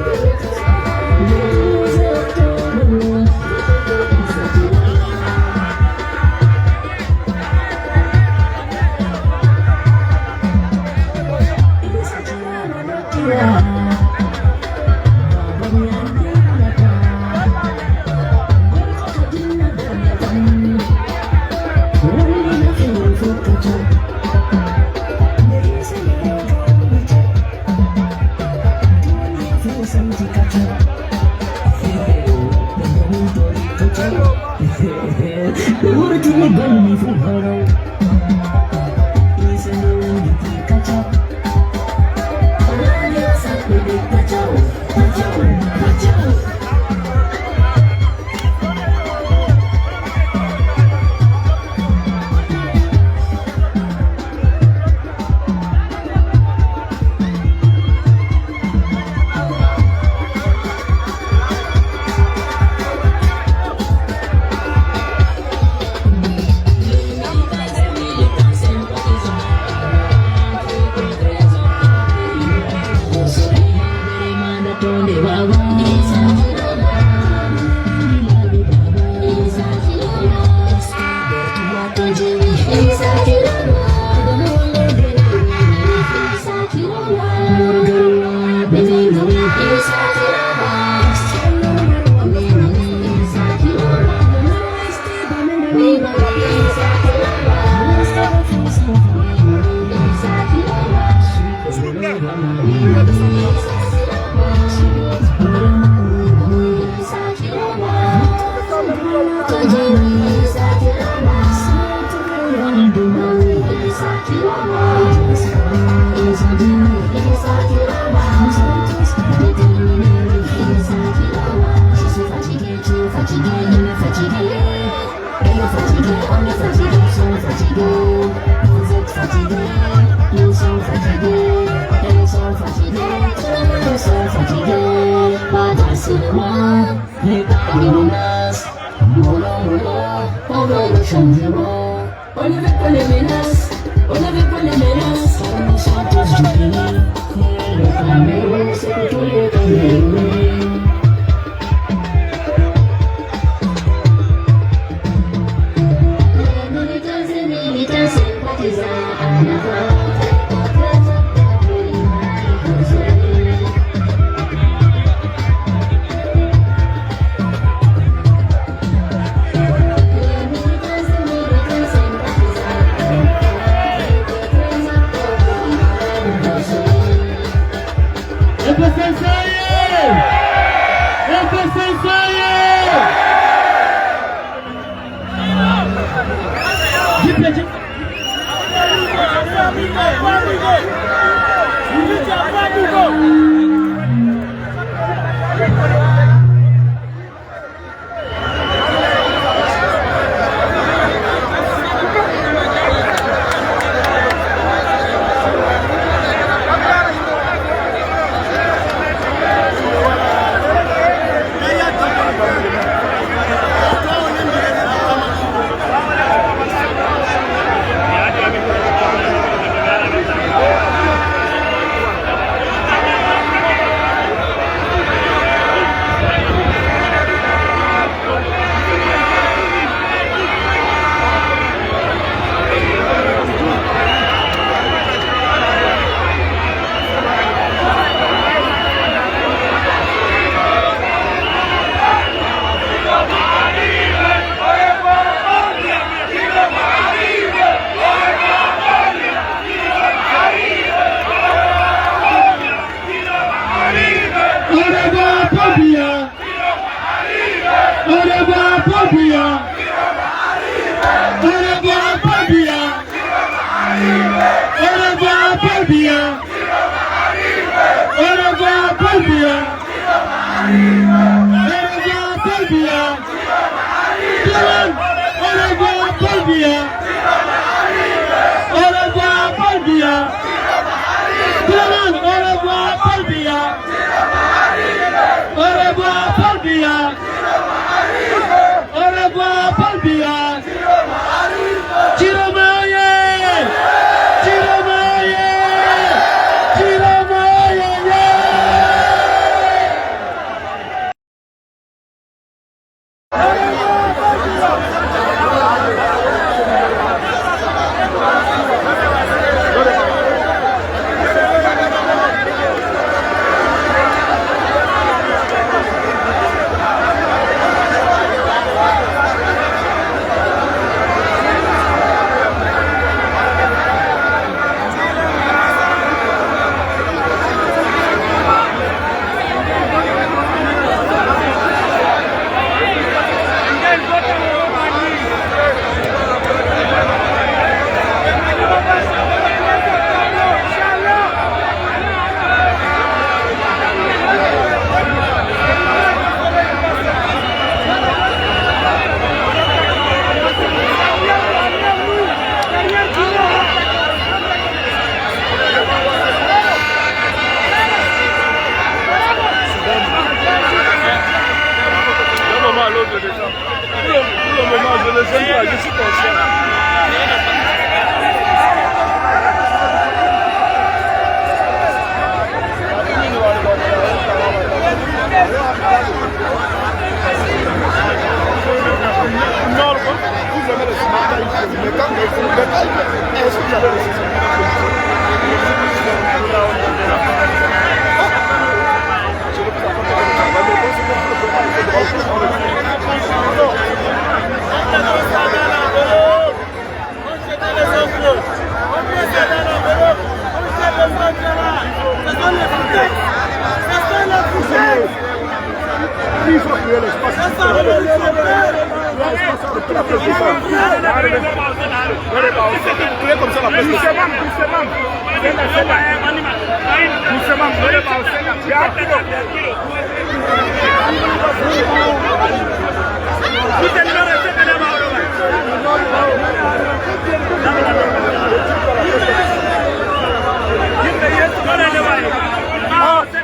gêne pas, je suis conscient.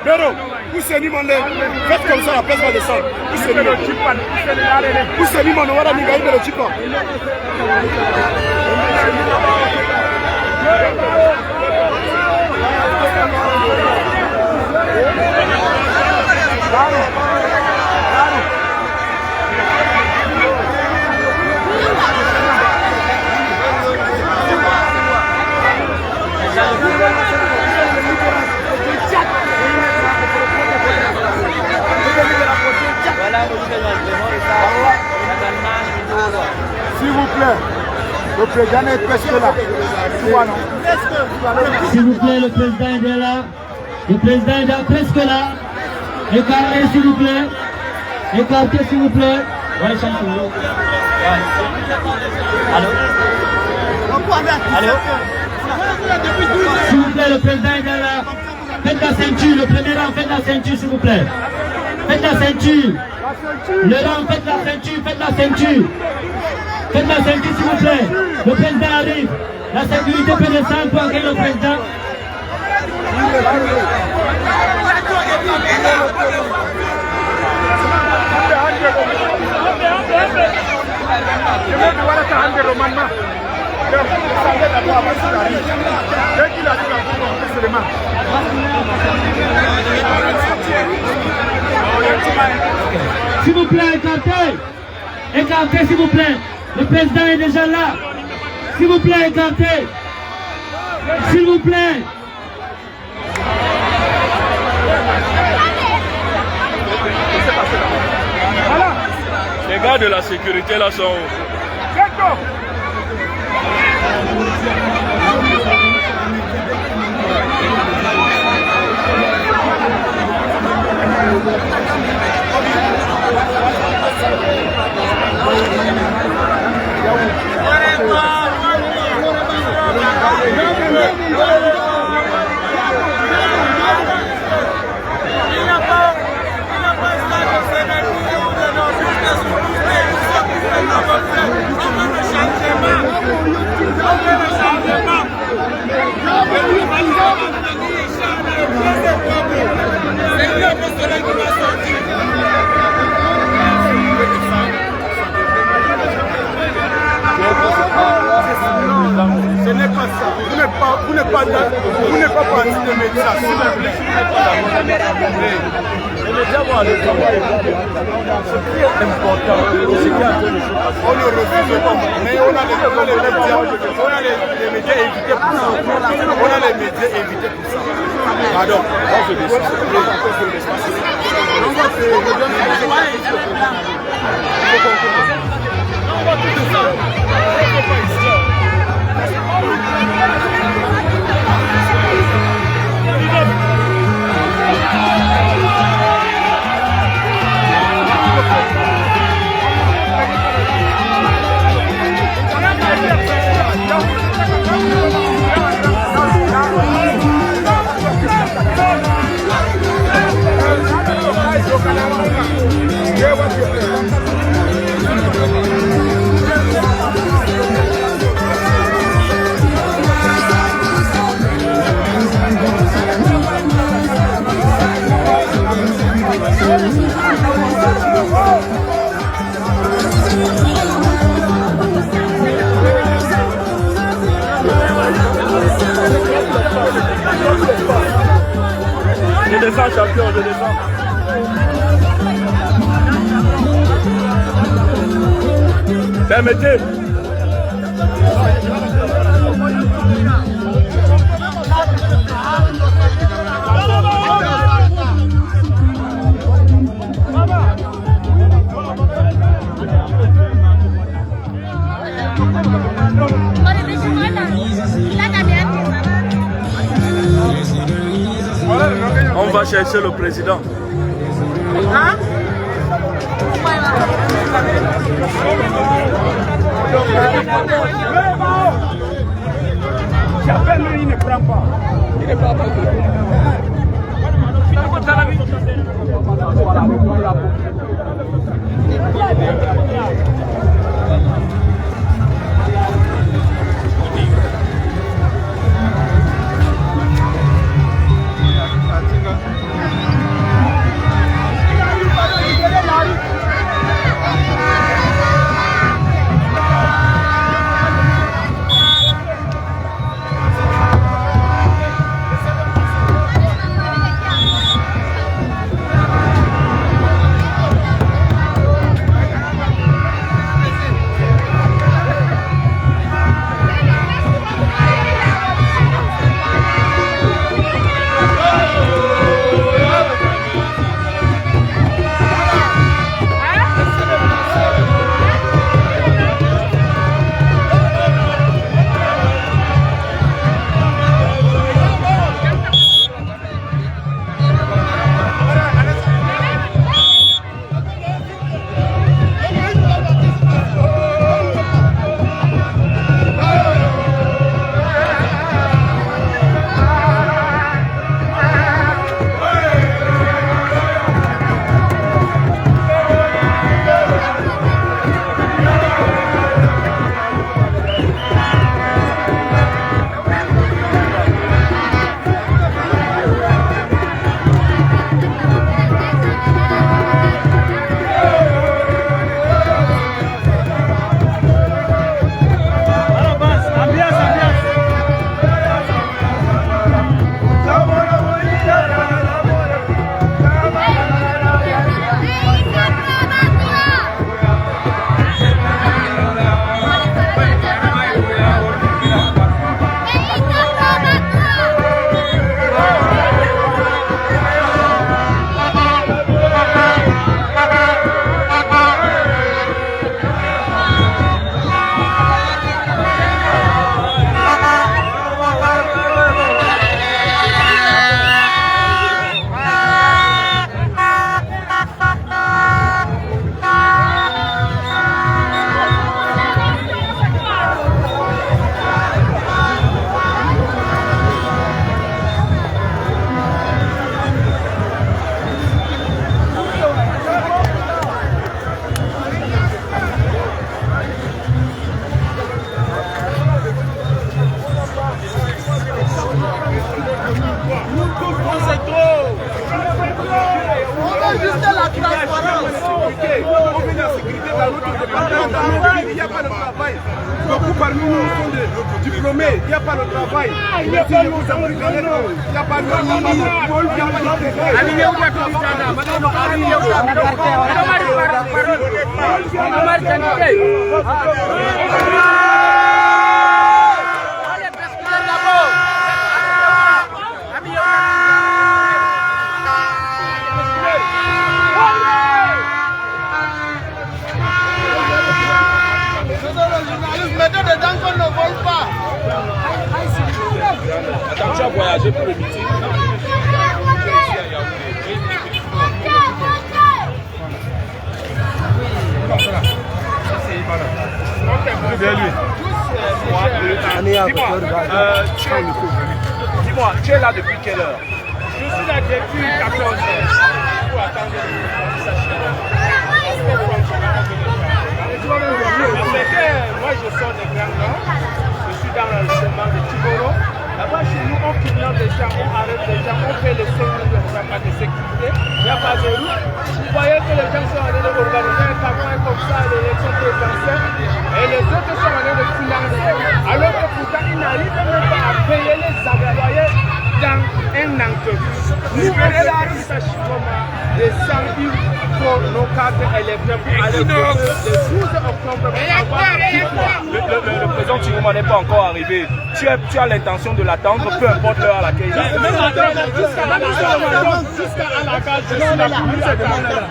Béro, poussez Nimondé, faites comme ça, la place va descendre. Poussez Nimondé, voilà, nous gagnons le Chipa. S'il vous plaît, le président est presque là. S'il vous plaît, le président est là. Le président est presque là. Écartez, s'il vous plaît. Écartez, s'il vous plaît. Ouais, allô? Allô? S'il vous plaît, le président est là. Faites la ceinture, le premier rang, faites la ceinture, s'il vous plaît. Faites la ceinture. Le rang, faites la ceinture, faites la ceinture. Faites la ceinture, s'il vous plaît. Le président arrive. La sécurité peut descendre pour accueillir le président. S'il vous plaît, écartez. Écartez, s'il vous plaît. Le président est déjà là. S'il vous plaît, écartez. S'il vous plaît. Les gars de la sécurité là sont où? Ce n'est pas ça. Vous n'êtes pas parti de médias. S'il vous plaît. C'est important. On ne refuse pas. Mais on a les médias évités pour ça. On a les médias évités pour ça. Pardon. Je descends. Yeah, what's your grands champions de descente. Permettez. On va chercher le président. Hein? J'appelle lui, il ne prend pas. Il ne prend pas. Il n'y a pas de travail. Beaucoup parmi nous sont des diplômés. Il n'y a pas de travail. Il n'y a pas de travail. Il n'y a pas de Attention à voyager pour le meeting. Dis-moi, tu es là depuis quelle heure? Je suis là depuis 14 heures. Il faut attendre moi je sors des Grands Nord. Je suis dans le chemin de Tiboro. Là-bas chez nous, on kidnappe des gens, on arrête des gens, on fait les 5 minutes, il n'y a pas de sécurité, il n'y a pas de route. Vous voyez que les gens sont en train d'organiser un campagne comme ça à l'élection présidentielle et les autres sont en train de financer, alors que pourtant ils n'arrivent même pas à payer les employés dans un entreprise. Nous, sache comment les 100 000 pour nos cartes électorales pour aller voter le 12 octobre pour avoir la victoire. Le président Chiroma n'est pas encore arrivé. Tu as l'intention de l'attendre, peu importe l'heure à laquelle il arrive. Jusqu'à la case, je suis la police demande là.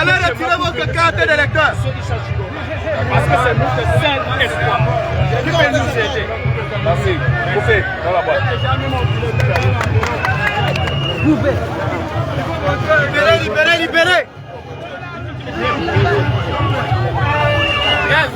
Allez retirer votre carte d'électeur. Parce que c'est notre seul espoir. Qui peut nous aider. Merci. Bouffé, dans la boîte. Libérez, libérez, libérez. Yes.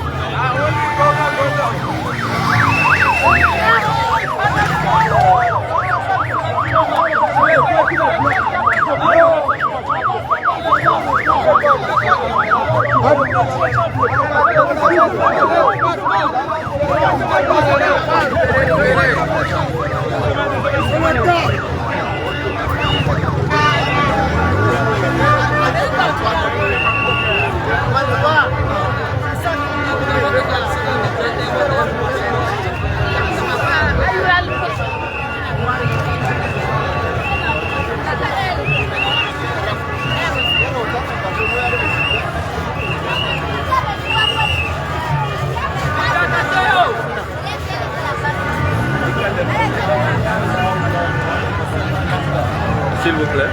S'il vous plaît.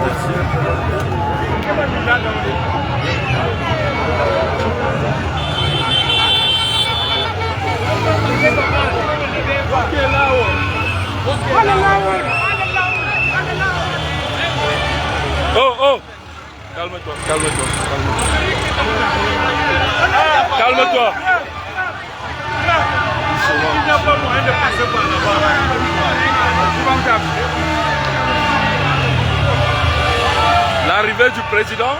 Merci. Oh, oh! Calme-toi, calme-toi, calme-toi. Calme-toi. Il n'y a pas moyen de passer par là-bas. L'arrivée du président.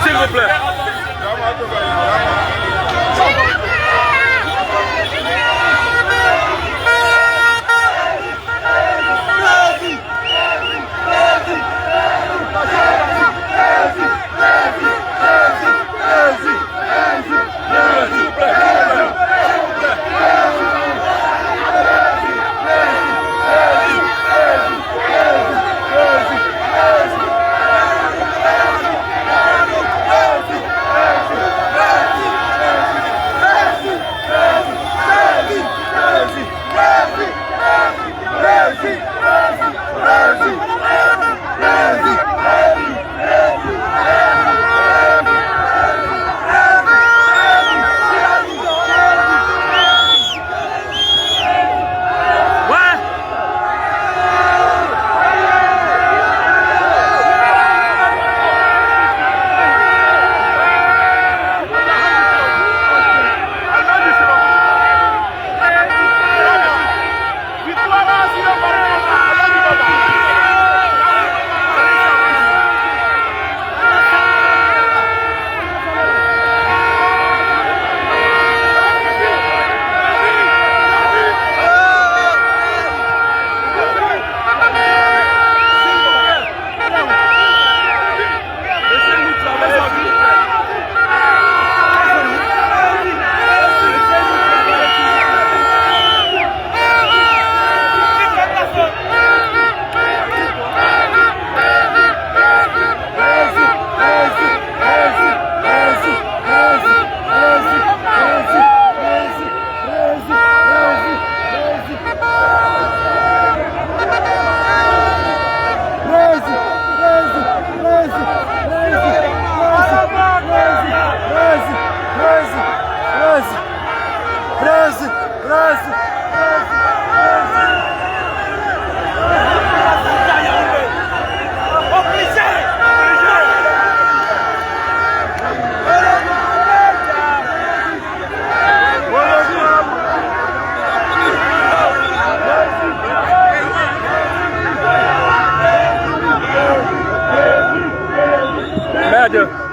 S'il vous plaît. Fed.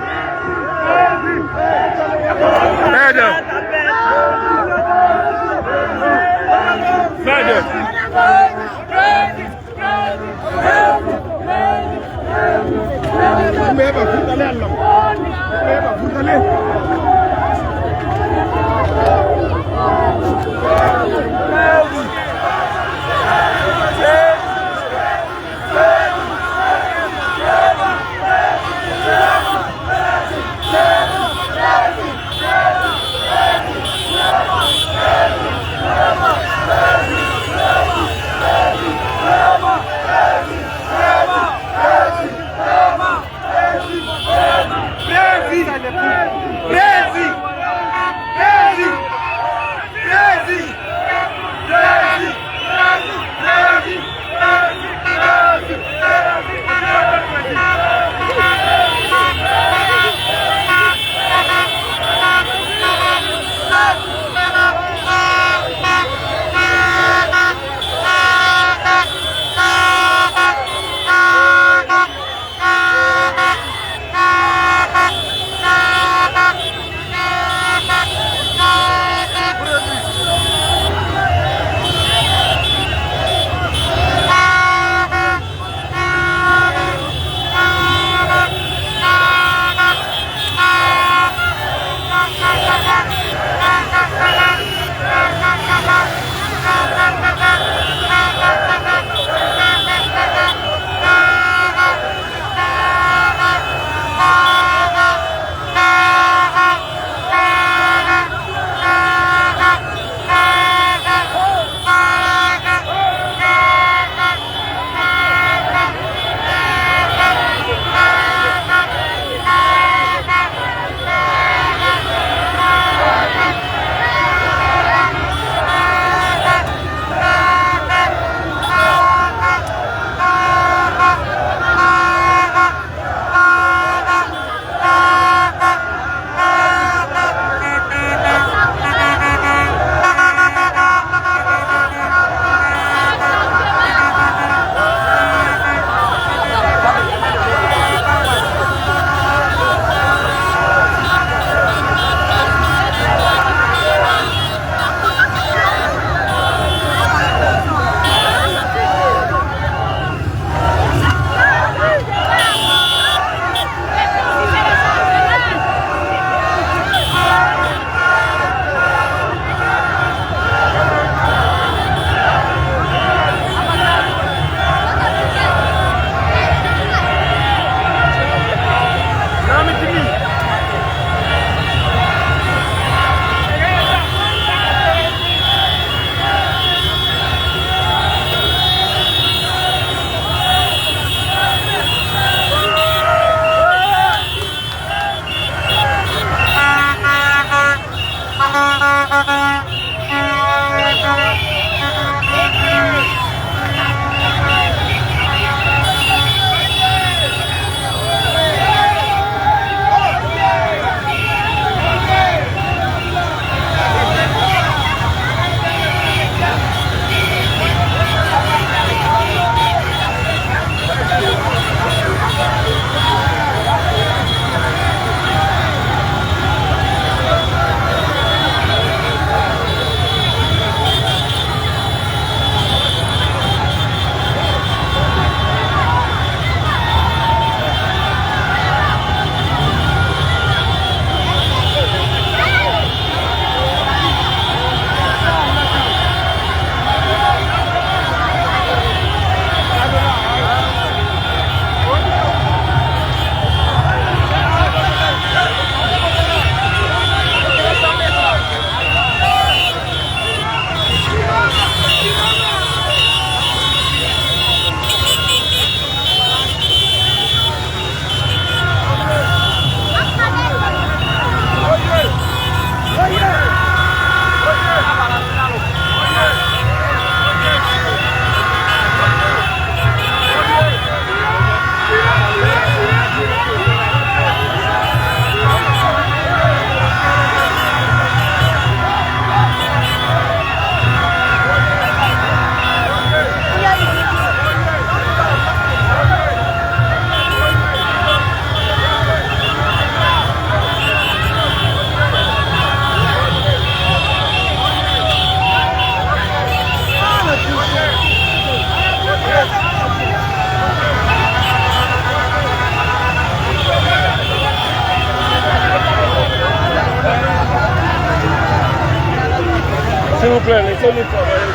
S'il vous plaît, laissez-nous travailler.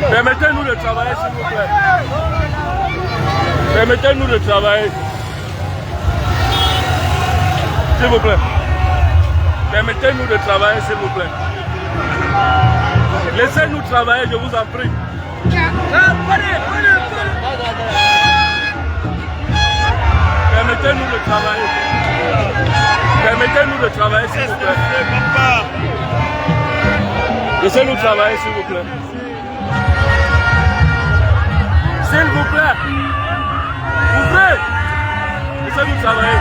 Permettez-nous de travailler, s'il vous plaît. Permettez-nous de travailler. S'il vous plaît. Permettez-nous de travailler, s'il vous plaît. Laissez-nous travailler, je vous en prie. Permettez-nous de travailler. Permettez-nous de travailler, s'il vous plaît. Laissez-nous travailler, s'il vous plaît. S'il vous plaît. Ouvrez. Laissez-nous travailler.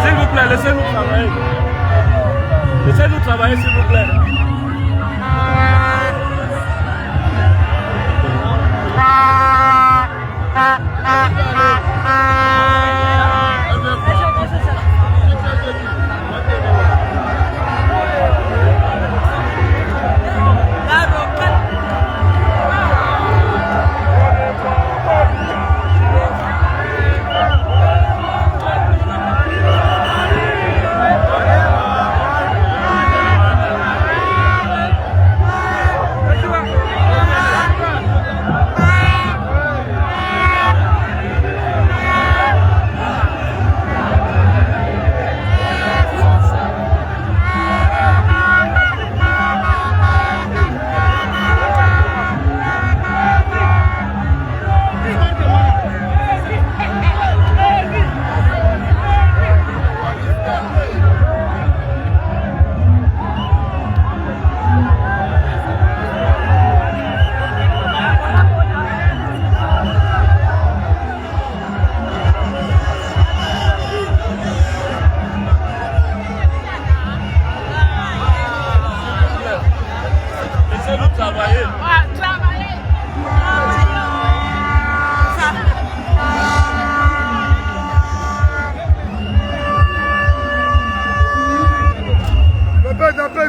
S'il vous plaît, laissez-nous travailler. Laissez-nous travailler, s'il vous plaît.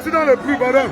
C'est dans le plus, madame.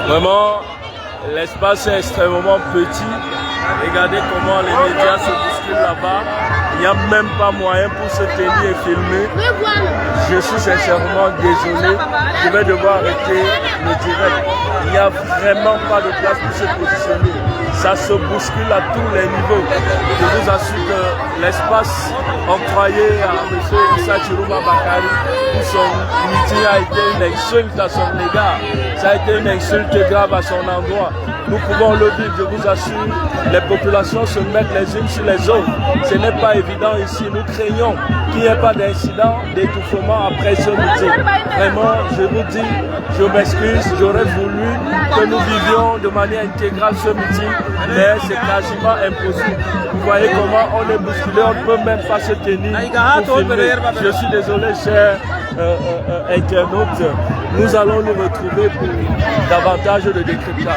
Vraiment, l'espace est extrêmement petit. Regardez comment les médias se bousculent là-bas. Il n'y a même pas moyen pour se tenir et filmer. Je suis sincèrement désolé. Je vais devoir arrêter le direct. Il n'y a vraiment pas de place pour se positionner. Ça se bouscule à tous les niveaux. Je vous assure que l'espace octroyé à M. Issa Chiruma Bakari pour son meeting a été une insulte à son égard. Ça a été une insulte grave à son endroit. Nous pouvons le vivre, je vous assure. Les populations se mettent les unes sur les autres. Ce n'est pas évident ici. Nous craignons qu'il n'y ait pas d'incident, d'étouffement après ce meeting. Vraiment, je vous dis, je m'excuse. J'aurais voulu que nous vivions de manière intégrale ce meeting, mais c'est quasiment impossible. Vous voyez comment on est bousculé, on ne peut même pas se tenir pour filmer. Je suis désolé, chers internautes. Nous allons nous retrouver pour davantage de décryptage.